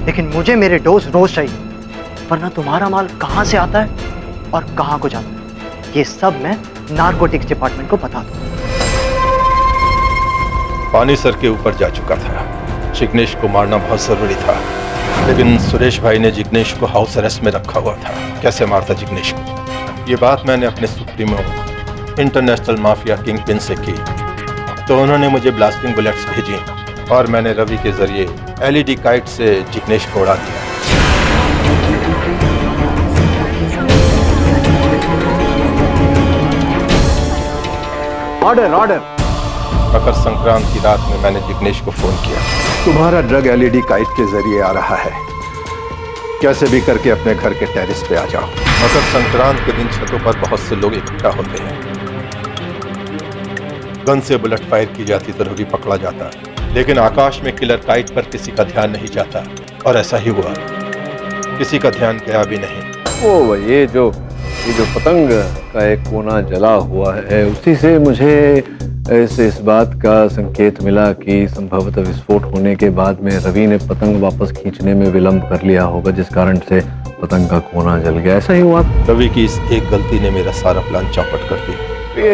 लेकिन मुझे मेरे डोज रोज चाहिए, वरना तुम्हारा माल कहां से आता है और कहां को जाता है, ये सब मैं नारकोटिक्स डिपार्टमेंट को बता दूं। पानी सर के ऊपर जा चुका था। जिग्नेश को मारना बहुत जरूरी था, लेकिन सुरेश भाई ने जिग्नेश को हाउस अरेस्ट में रखा हुआ था। कैसे मारता जिग्नेश को? ये बात मैंने अपने supremo international mafia king pin से की, तो उन्होंने मुझे ब्लास्टिंग बुलेट्स भेजी और मैंने रवि के जरिए एलईडी काइट से जिग्नेश को उड़ा दिया। Order order. मकर संक्रांत की रात में मैंने जिग्नेश को फोन किया, तुम्हारा ड्रग एलईडी काइट के जरिए आ रहा है, कैसे भी करके अपने घर के टेरेस पे आ जाओ। मकर संक्रांत के दिन छतों पर बहुत से लोग इकट्ठा होते हैं। गन से बुलेट फायर की जाती तो रवि पकड़ा जाता, लेकिन आकाश में किलर काइट पर किसी का ध्यान नहीं जाता, और ऐसा ही हुआ। किसी का ध्यान गया भी नहीं। ओ, ये जो पतंग का एक कोना जला हुआ है, उसी से मुझे इस बात का संकेत मिला कि संभवतः विस्फोट होने के बाद में रवि ने पतंग वापस खींचने में विलंब कर लिया होगा, जिस कारण से पतंग का कोना जल गया। ऐसा ही हुआ। रवि की इस एक गलती ने मेरा सारा प्लान चौपट कर दिया। ये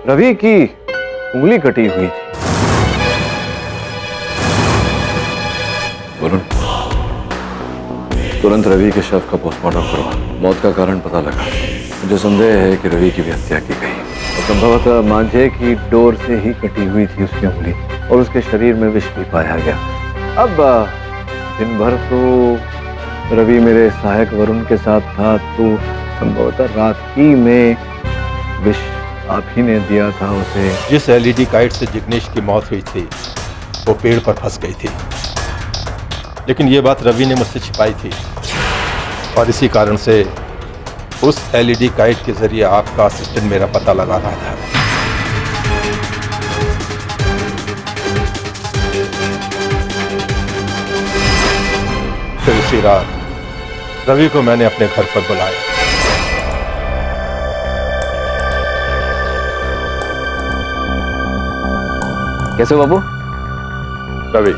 रवि की उंगली कटी हुई थी। वरुण, तुरंत रवि के शव का पोस्टमार्टम करवा। मौत का कारण पता लगा। मुझे संदेह है कि रवि की भी हत्या की गई, और संभवतः मांझे की डोर से ही कटी हुई थी उसकी उंगली, और उसके शरीर में विष भी पाया गया। अब दिन भर तो रवि मेरे सहायक वरुण के साथ था, तो संभवतः रात ही में विष आप ही ने दिया था उसे। जिस एलईडी काइट से जिग्नेश की मौत हुई थी वो पेड़ पर फंस गई थी, लेकिन ये बात रवि ने मुझसे छिपाई थी, और इसी कारण से उस एलईडी काइट के जरिए आपका असिस्टेंट मेरा पता लगा रहा था। उसी रात रवि को मैंने अपने घर पर बुलाया। कैसे हो बाबू? रवि,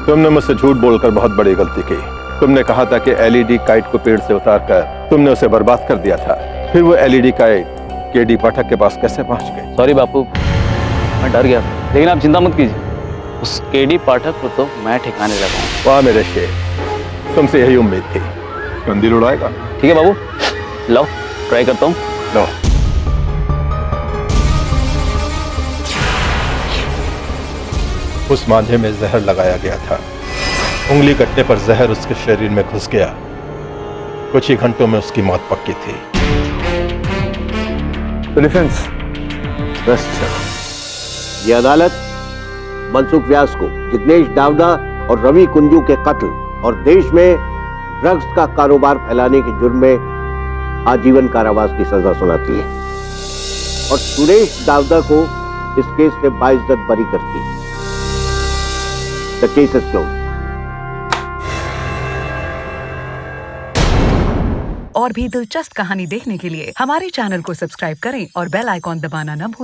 तुमने मुझसे झूठ बोलकर बहुत बड़ी गलती की। तुमने कहा था कि एलईडी काइट को पेड़ से उतारकर तुमने उसे बर्बाद कर दिया था। फिर वो एलईडी काइट केडी पाठक के पास कैसे पहुंच गई? सॉरी बापू, मैं डर गया था, लेकिन आप चिंता मत कीजिए, उस केडी पाठक को तो मैं ठिकाने लगाऊंगा। वाह मेरे शेर, तुमसे यही उम्मीद थी। मंदिर उड़ाएगा? ठीक है बाबू, लाओ ट्राई करता हूँ। लो। उस मांझे में जहर लगाया गया था। उंगली कटने पर जहर उसके शरीर में घुस गया। कुछ ही घंटों में उसकी मौत पक्की थी। तो डिफेंस ये अदालत मनसुख व्यास को जिग्नेश डावडा और रवि कुंजू के कत्ल और देश में ड्रग्स का कारोबार फैलाने के जुर्म में आजीवन कारावास की सजा सुनाती है और सुरेश डावडा को इस केस से बाइज्जत बरी करती है। The case is closed. और भी दिलचस्प कहानी देखने के लिए हमारे चैनल को सब्सक्राइब करें और बेल आइकॉन दबाना न भूलें।